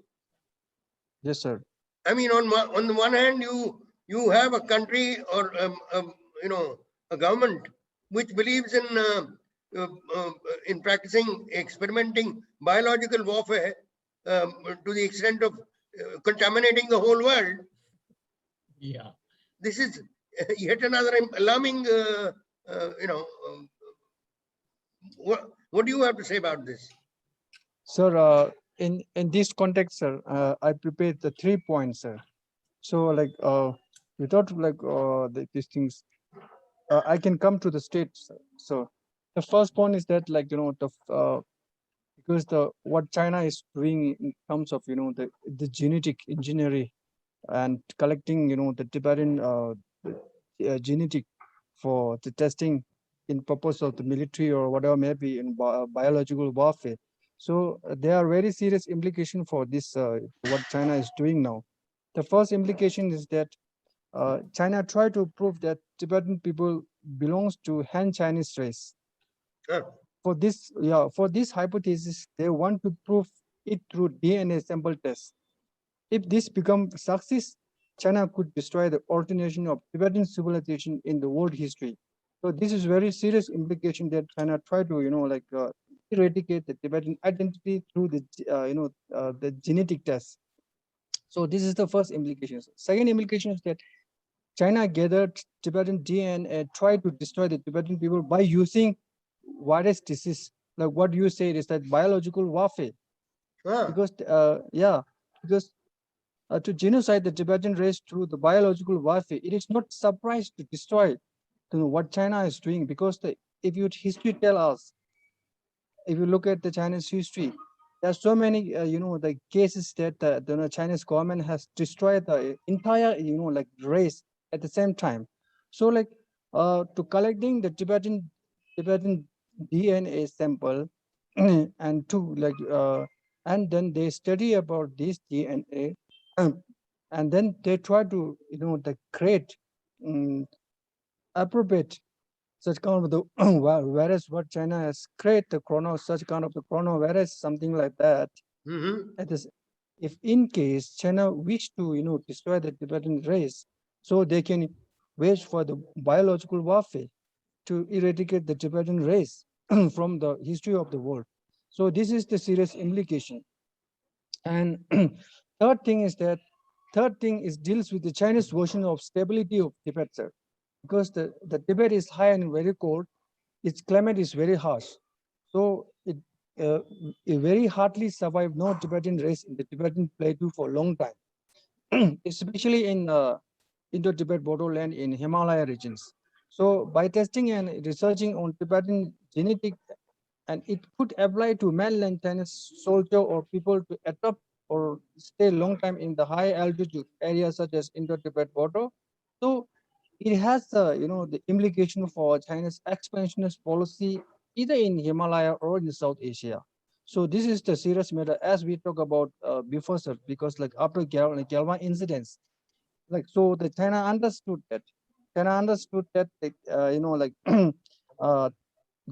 Yes, sir. I mean, on the one hand, you have a country or a government which believes in practicing experimenting biological warfare to the extent of contaminating the whole world. Yeah. This is yet another alarming. What do you have to say about this? Sir, in this context, sir, I prepared the 3 points, sir. So like without like these things, I can come to the state, sir. So the first point is that, like, because what China is doing in terms of the genetic engineering and collecting the Tibetan genetic for the testing in purpose of the military or whatever may be in biological warfare. So there are very serious implications for this what China is doing now. The first implication is that China tried to prove that Tibetan people belongs to Han Chinese race. Huh. For this hypothesis, they want to prove it through DNA sample tests. If this becomes success, China could destroy the origination of Tibetan civilization in the world history. So this is very serious implication that China tried to eradicate the Tibetan identity through the genetic test. So this is the first implication. Second implication is that China gathered Tibetan DNA and tried to destroy the Tibetan people by using virus disease. Like what you said is that biological warfare. Huh. Because to genocide the Tibetan race through the biological warfare, it is not surprise to destroy what China is doing, because if you history tell us, if you look at the Chinese history, there are so many the cases that the Chinese government has destroyed the entire race at the same time. So like to collecting the Tibetan DNA sample and and then they study about this DNA and then they try to create appropriate such kind of the whereas what China has created the such kind of the coronavirus, something like that. Mm-hmm. That is, if in case China wish to destroy the Tibetan race, so they can wage for the biological warfare to eradicate the Tibetan race from the history of the world. So this is the serious implication. And third thing is deals with the Chinese version of stability of Tibet, sir. Because the Tibet is high and very cold, its climate is very harsh. So it very hardly survived no Tibetan race in the Tibetan plateau for a long time, especially in Indo-Tibet borderland in Himalaya regions. So by testing and researching on Tibetan genetic, and it could apply to mainland Chinese soldier or people to adopt or stay long time in the high altitude areas such as Indo-Tibet border. So it has the implication for China's expansionist policy either in Himalaya or in South Asia. So this is the serious matter as we talk about before, sir, because like after Galwan incidents, like so the China understood that like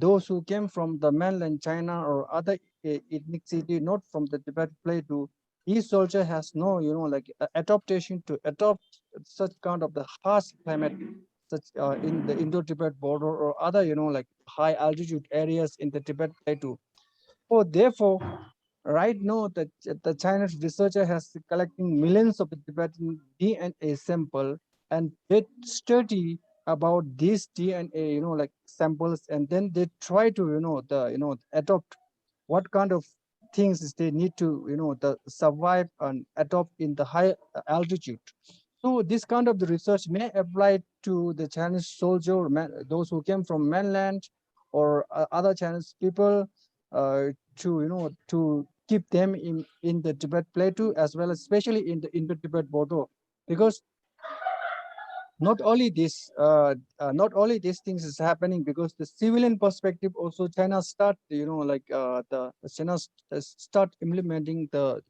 those who came from the mainland China or other ethnicity, not from the Tibet plateau, each soldier has no, like adaptation to adopt such kind of the harsh climate, such in the Indo-Tibet border or other, like high altitude areas in the Tibet plateau. So therefore, right now, the Chinese researcher has collecting millions of Tibetan DNA sample, and they study about these DNA, like samples, and then they try to, adopt what kind of things they need to, survive and adopt in the high altitude. So this kind of the research may apply to the Chinese soldier, those who came from mainland or other Chinese people, to to keep them in the Tibet plateau, as well as especially in the Indo-Tibet border, because not only these things is happening, because the civilian perspective also China start, the China start implementing the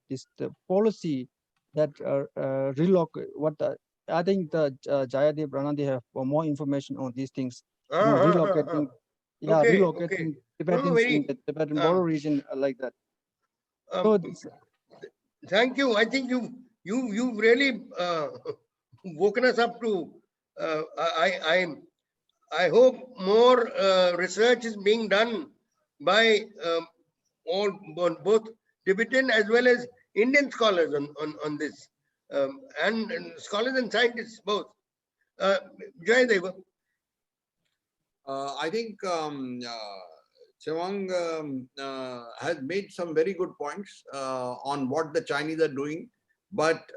this the policy that relocate what the, I think the Jayadeva Ranade have more information on these things, relocating, Okay, okay. relocating No, Tibetans in very, the Tibetan border um, region like that. So um, thank you. I think you've really woken us up to, I hope more research is being done by all, both Tibetan as well as Indian scholars on this, and scholars and scientists both. Jayadeva. I think Tsewang has made some very good points on what the Chinese are doing. But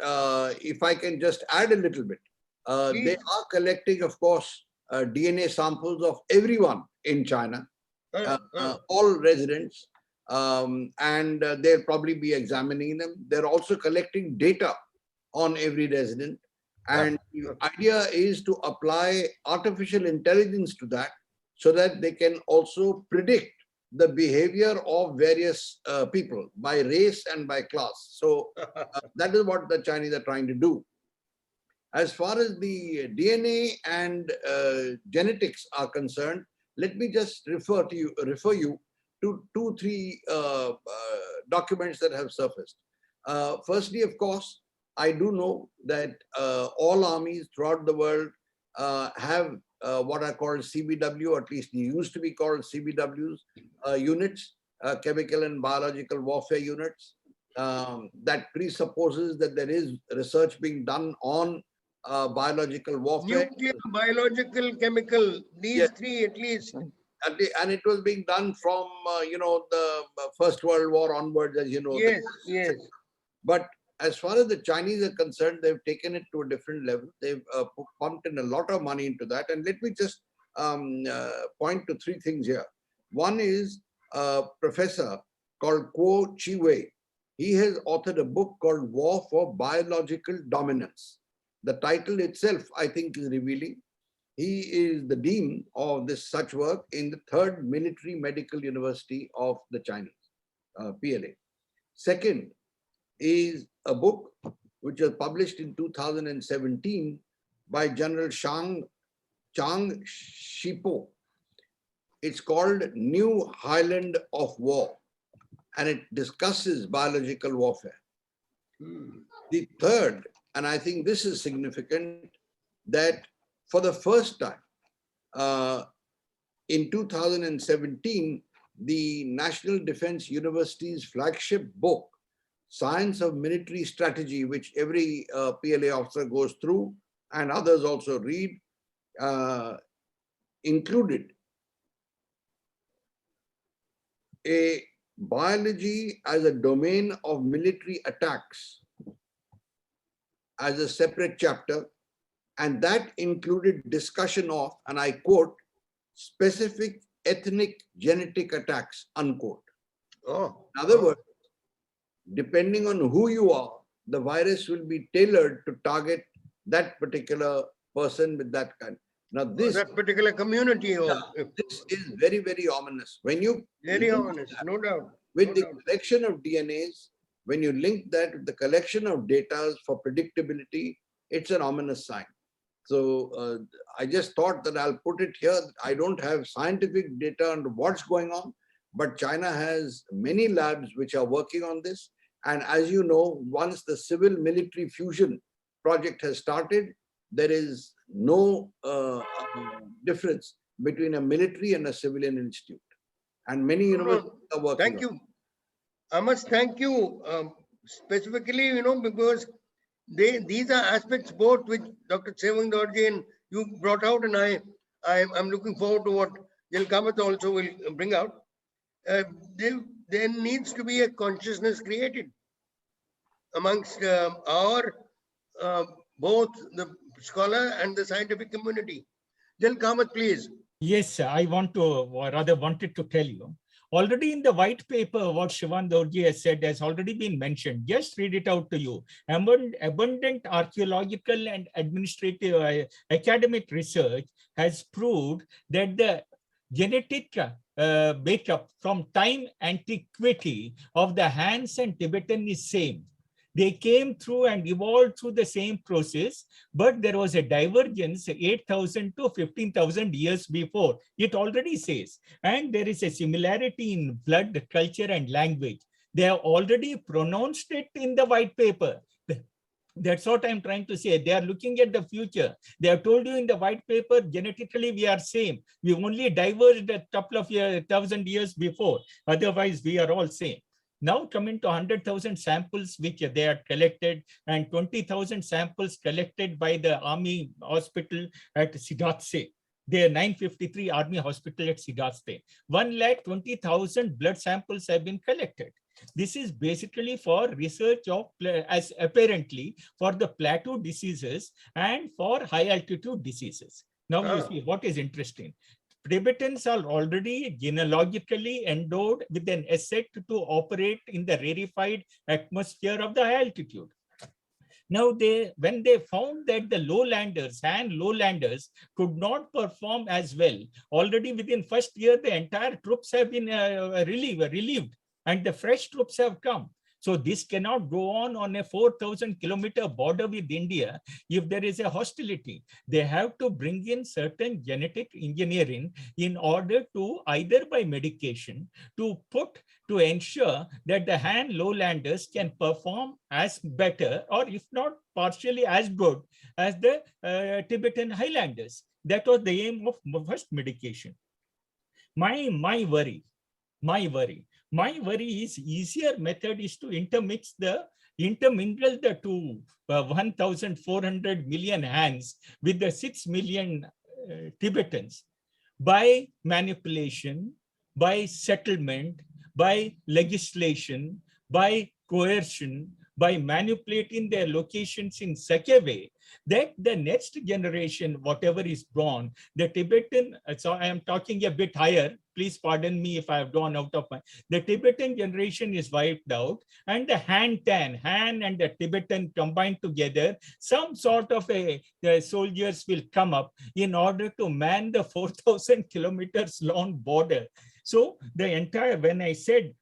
if I can just add a little bit, they Please. are collecting, of course, DNA samples of everyone in China, all residents, and they'll probably be examining them. They're also collecting data on every resident. And the idea is to apply artificial intelligence to that so that they can also predict the behavior of various people by race and by class. So that is what the Chinese are trying to do. As far as the DNA and genetics are concerned, let me just refer you to 2-3 documents that have surfaced. Firstly, of course, I do know that all armies throughout the world have what are called CBW, or at least they used to be called CBWs, units, chemical and biological warfare units. That presupposes that there is research being done on biological warfare. Nuclear, biological, chemical, these Yes. three at least. And it was being done from, the First World War onwards, as you know. Yes, yes. But as far as the Chinese are concerned, they've taken it to a different level. They've pumped in a lot of money into that. And let me just point to 3 things here. One is a professor called Kuo Chi-wei. He has authored a book called War for Biological Dominance. The title itself, I think, is revealing. He is the dean of this such work in the 3rd Military Medical University of the Chinese, PLA. Second is a book which was published in 2017 by General Chang Shipo. It's called New Highland of War, and it discusses biological warfare. The third, and I think this is significant, that for the first time in 2017, the National Defense University's flagship book, Science of Military Strategy, which every PLA officer goes through and others also read, included a biology as a domain of military attacks as a separate chapter, and that included discussion of, and I quote, specific ethnic genetic attacks, unquote. In other words, depending on who you are, the virus will be tailored to target that particular person with that kind. Now this, that particular community, this is very, very ominous. When you very honest, no doubt. with the collection of DNAs, when you link that with the collection of data for predictability, it's an ominous sign. So I just thought that I'll put it here. I don't have scientific data on what's going on, but China has many labs which are working on this. And as you know, once the civil military fusion project has started, there is no difference between a military and a civilian institute. And many universities are working Thank you. I must thank you specifically, because these are aspects both which Dr. Tsewang Dorji and you brought out, and I'm looking forward to what Kamath also will bring out. There needs to be a consciousness created amongst our both the scholar and the scientific community. Kamath, please. Yes, I want to, or rather wanted to tell you. Already in the white paper, what Shivan Dorji has said has already been mentioned. Just read it out to you. Abundant archaeological and administrative academic research has proved that the genetic makeup from time antiquity of the Hans and Tibetan is same. They came through and evolved through the same process, but there was a divergence 8,000 to 15,000 years before. It already says, and there is a similarity in blood, culture, and language. They have already pronounced it in the white paper. That's what I'm trying to say. They are looking at the future. They have told you in the white paper, genetically we are same. We only diverged a couple of 1,000 years before. Otherwise, we are all same. Now coming to 100,000 samples which they are collected and 20,000 samples collected by the army hospital at Siddharthe. The 953 army hospital at Siddharthe. 1,20,000 blood samples have been collected. This is basically for research of, as apparently for the plateau diseases and for high altitude diseases. Now you see what is interesting. Tibetans are already genealogically endowed with an asset to operate in the rarefied atmosphere of the high altitude. Now, when they found that the lowlanders and lowlanders could not perform as well, already within first year, the entire troops have been relieved and the fresh troops have come. So this cannot go on a 4,000 kilometer border with India if there is a hostility. They have to bring in certain genetic engineering in order to either by medication to ensure that the Han lowlanders can perform as better or if not partially as good as the Tibetan highlanders. That was the aim of first medication. My worry is easier method is to intermingle the two 1,400 million hands with the 6 million Tibetans by manipulation, by settlement, by legislation, by coercion, by manipulating their locations in such a way that the next generation, whatever is born, the Tibetan, so I am talking a bit higher, please pardon me if I have gone out of the Tibetan generation is wiped out and the Han and the Tibetan combined together, some sort of the soldiers will come up in order to man the 4,000 kilometers long border. So the entire, when I said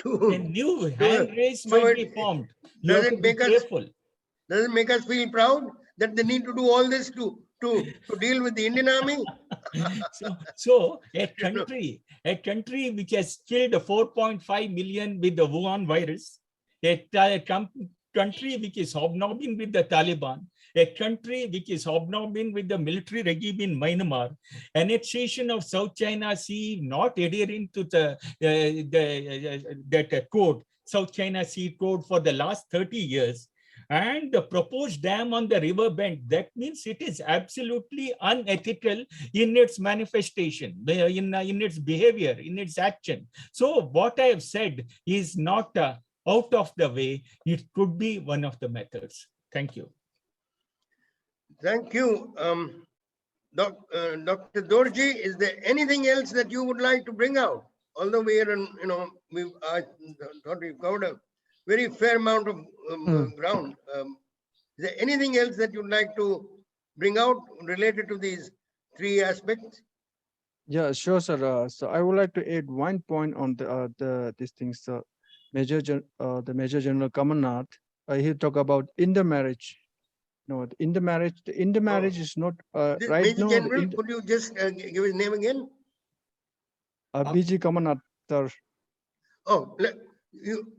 a new hand race might be formed, you have to be careful. Does it make us feel proud that they need to do all this to deal with the Indian army? So a country which has killed 4.5 million with the Wuhan virus, a country which is hobnobbing with the Taliban, a country which is hobnobbing with the military regime in Myanmar, annexation of South China Sea, not adhering to that code, South China Sea code for the last 30 years, and the proposed dam on the river bend, that means it is absolutely unethical in its manifestation, in its behavior, in its action. So what I have said is not out of the way. It could be one of the methods. Thank you. Thank you. Dr. Dorji, is there anything else that you would like to bring out? Although we are, I thought we covered a very fair amount of ground. Is there anything else that you'd like to bring out related to these three aspects? Yeah, sure, sir. So I would like to add one point on these things. The Major General Kamath, he talked about intermarriage. No, the intermarriage is not right Major now. General, could you just give his name again? BG Kamath, sir. Oh, you.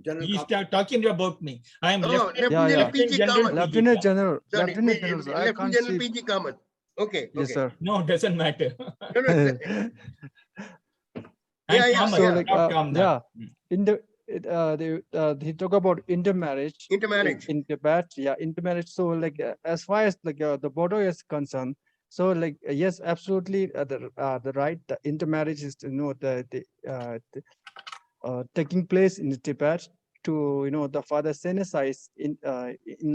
General He's Kamath. talking about me. I am Oh, Lieutenant, Lieutenant yeah. PG General Kamath. PG. Lieutenant General. Sorry, Lieutenant General, sir. I Lieutenant can't General see. PG Kamath. Okay, Yes, okay. sir. No, doesn't matter. No, no, I'm yeah, Kamath, So yeah. like not Kamnath. yeah, in the he talk about intermarriage Intermarriage. in Tibet. Yeah, intermarriage. So like as far as like the border is concerned, so like yes, absolutely the right, the intermarriage is taking place in Tibet to the further sanitize in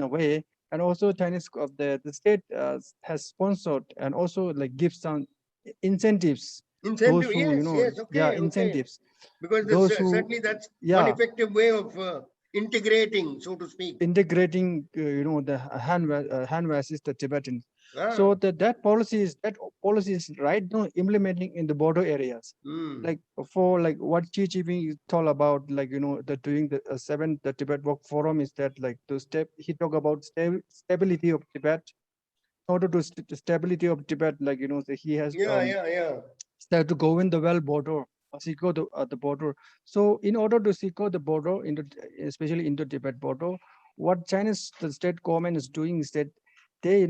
a way, and also Chinese of the state has sponsored and also like give some incentives. Those Incentive, who yes, yes, yeah, okay, okay. incentives. Because Those who certainly that's one yeah, effective way of integrating, so to speak. integrating the Han versus the Tibetan. Ah, So that policy is right now implementing in the border areas. Like for like what Xi Jinping is all about, like the doing the the Tibet Work Forum is that like he talk about stability of Tibet. In order to stability of Tibet, like he has yeah. start to go in the well border, secure the border. So in order to secure the border, especially into Tibet border, what China's the state government is doing is that they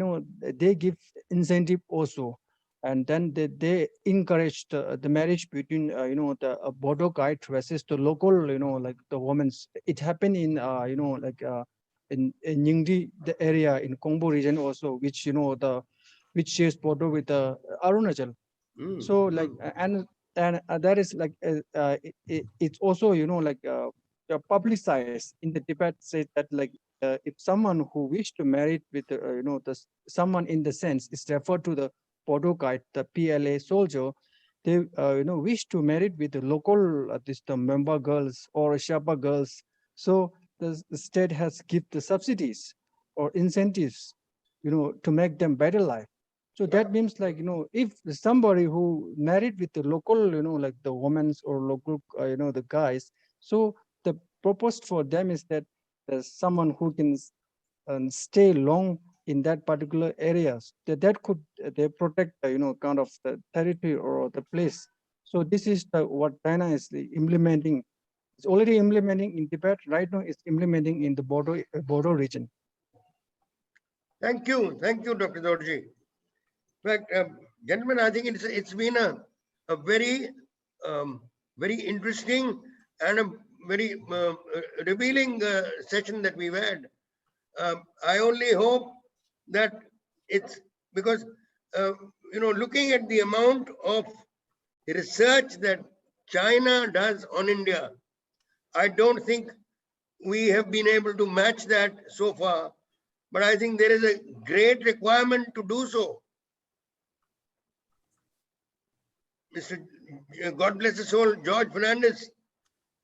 give incentive also, and then they encourage the marriage between the border guide versus the local like the women's. It happened in in Nyingdi, the area in Kongbo region also, which which shares border with Arunachal. So like and that is like it's also like publicized in the Tibet, says that like if someone who wish to marry with someone in the sense is referred to the Bodo guide, the PLA soldier, they wish to marry with the local the member girls or Sherpa girls. So the state has give the subsidies or incentives to make them better life. So that means like, if somebody who married with the local, like the women's or local, the guys, so the purpose for them is that there's someone who can stay long in that particular areas, that could they protect, kind of the territory or the place. So this is what China is implementing. It's already implementing in Tibet. Right now it's implementing in the border region. Thank you, Dr. Dorji. In fact, gentlemen, I think it's been a very very interesting and a very revealing session that we've had. I only hope that it's because looking at the amount of research that China does on India, I don't think we have been able to match that so far, but I think there is a great requirement to do so. God bless his soul, George Fernandez,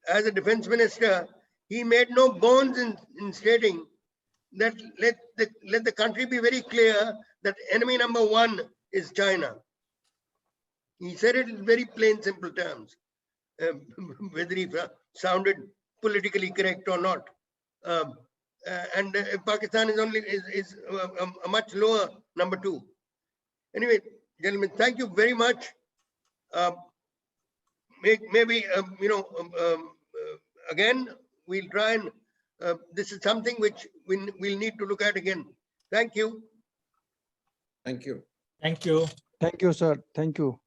as a defense minister, he made no bones in stating that let the country be very clear that enemy number one is China. He said it in very plain, simple terms, whether he sounded politically correct or not. And Pakistan is a much lower number two. Anyway, gentlemen, thank you very much. Maybe again we'll try and this is something which we'll need to look at again. Thank you. Thank you. Thank you. Thank you, sir. Thank you.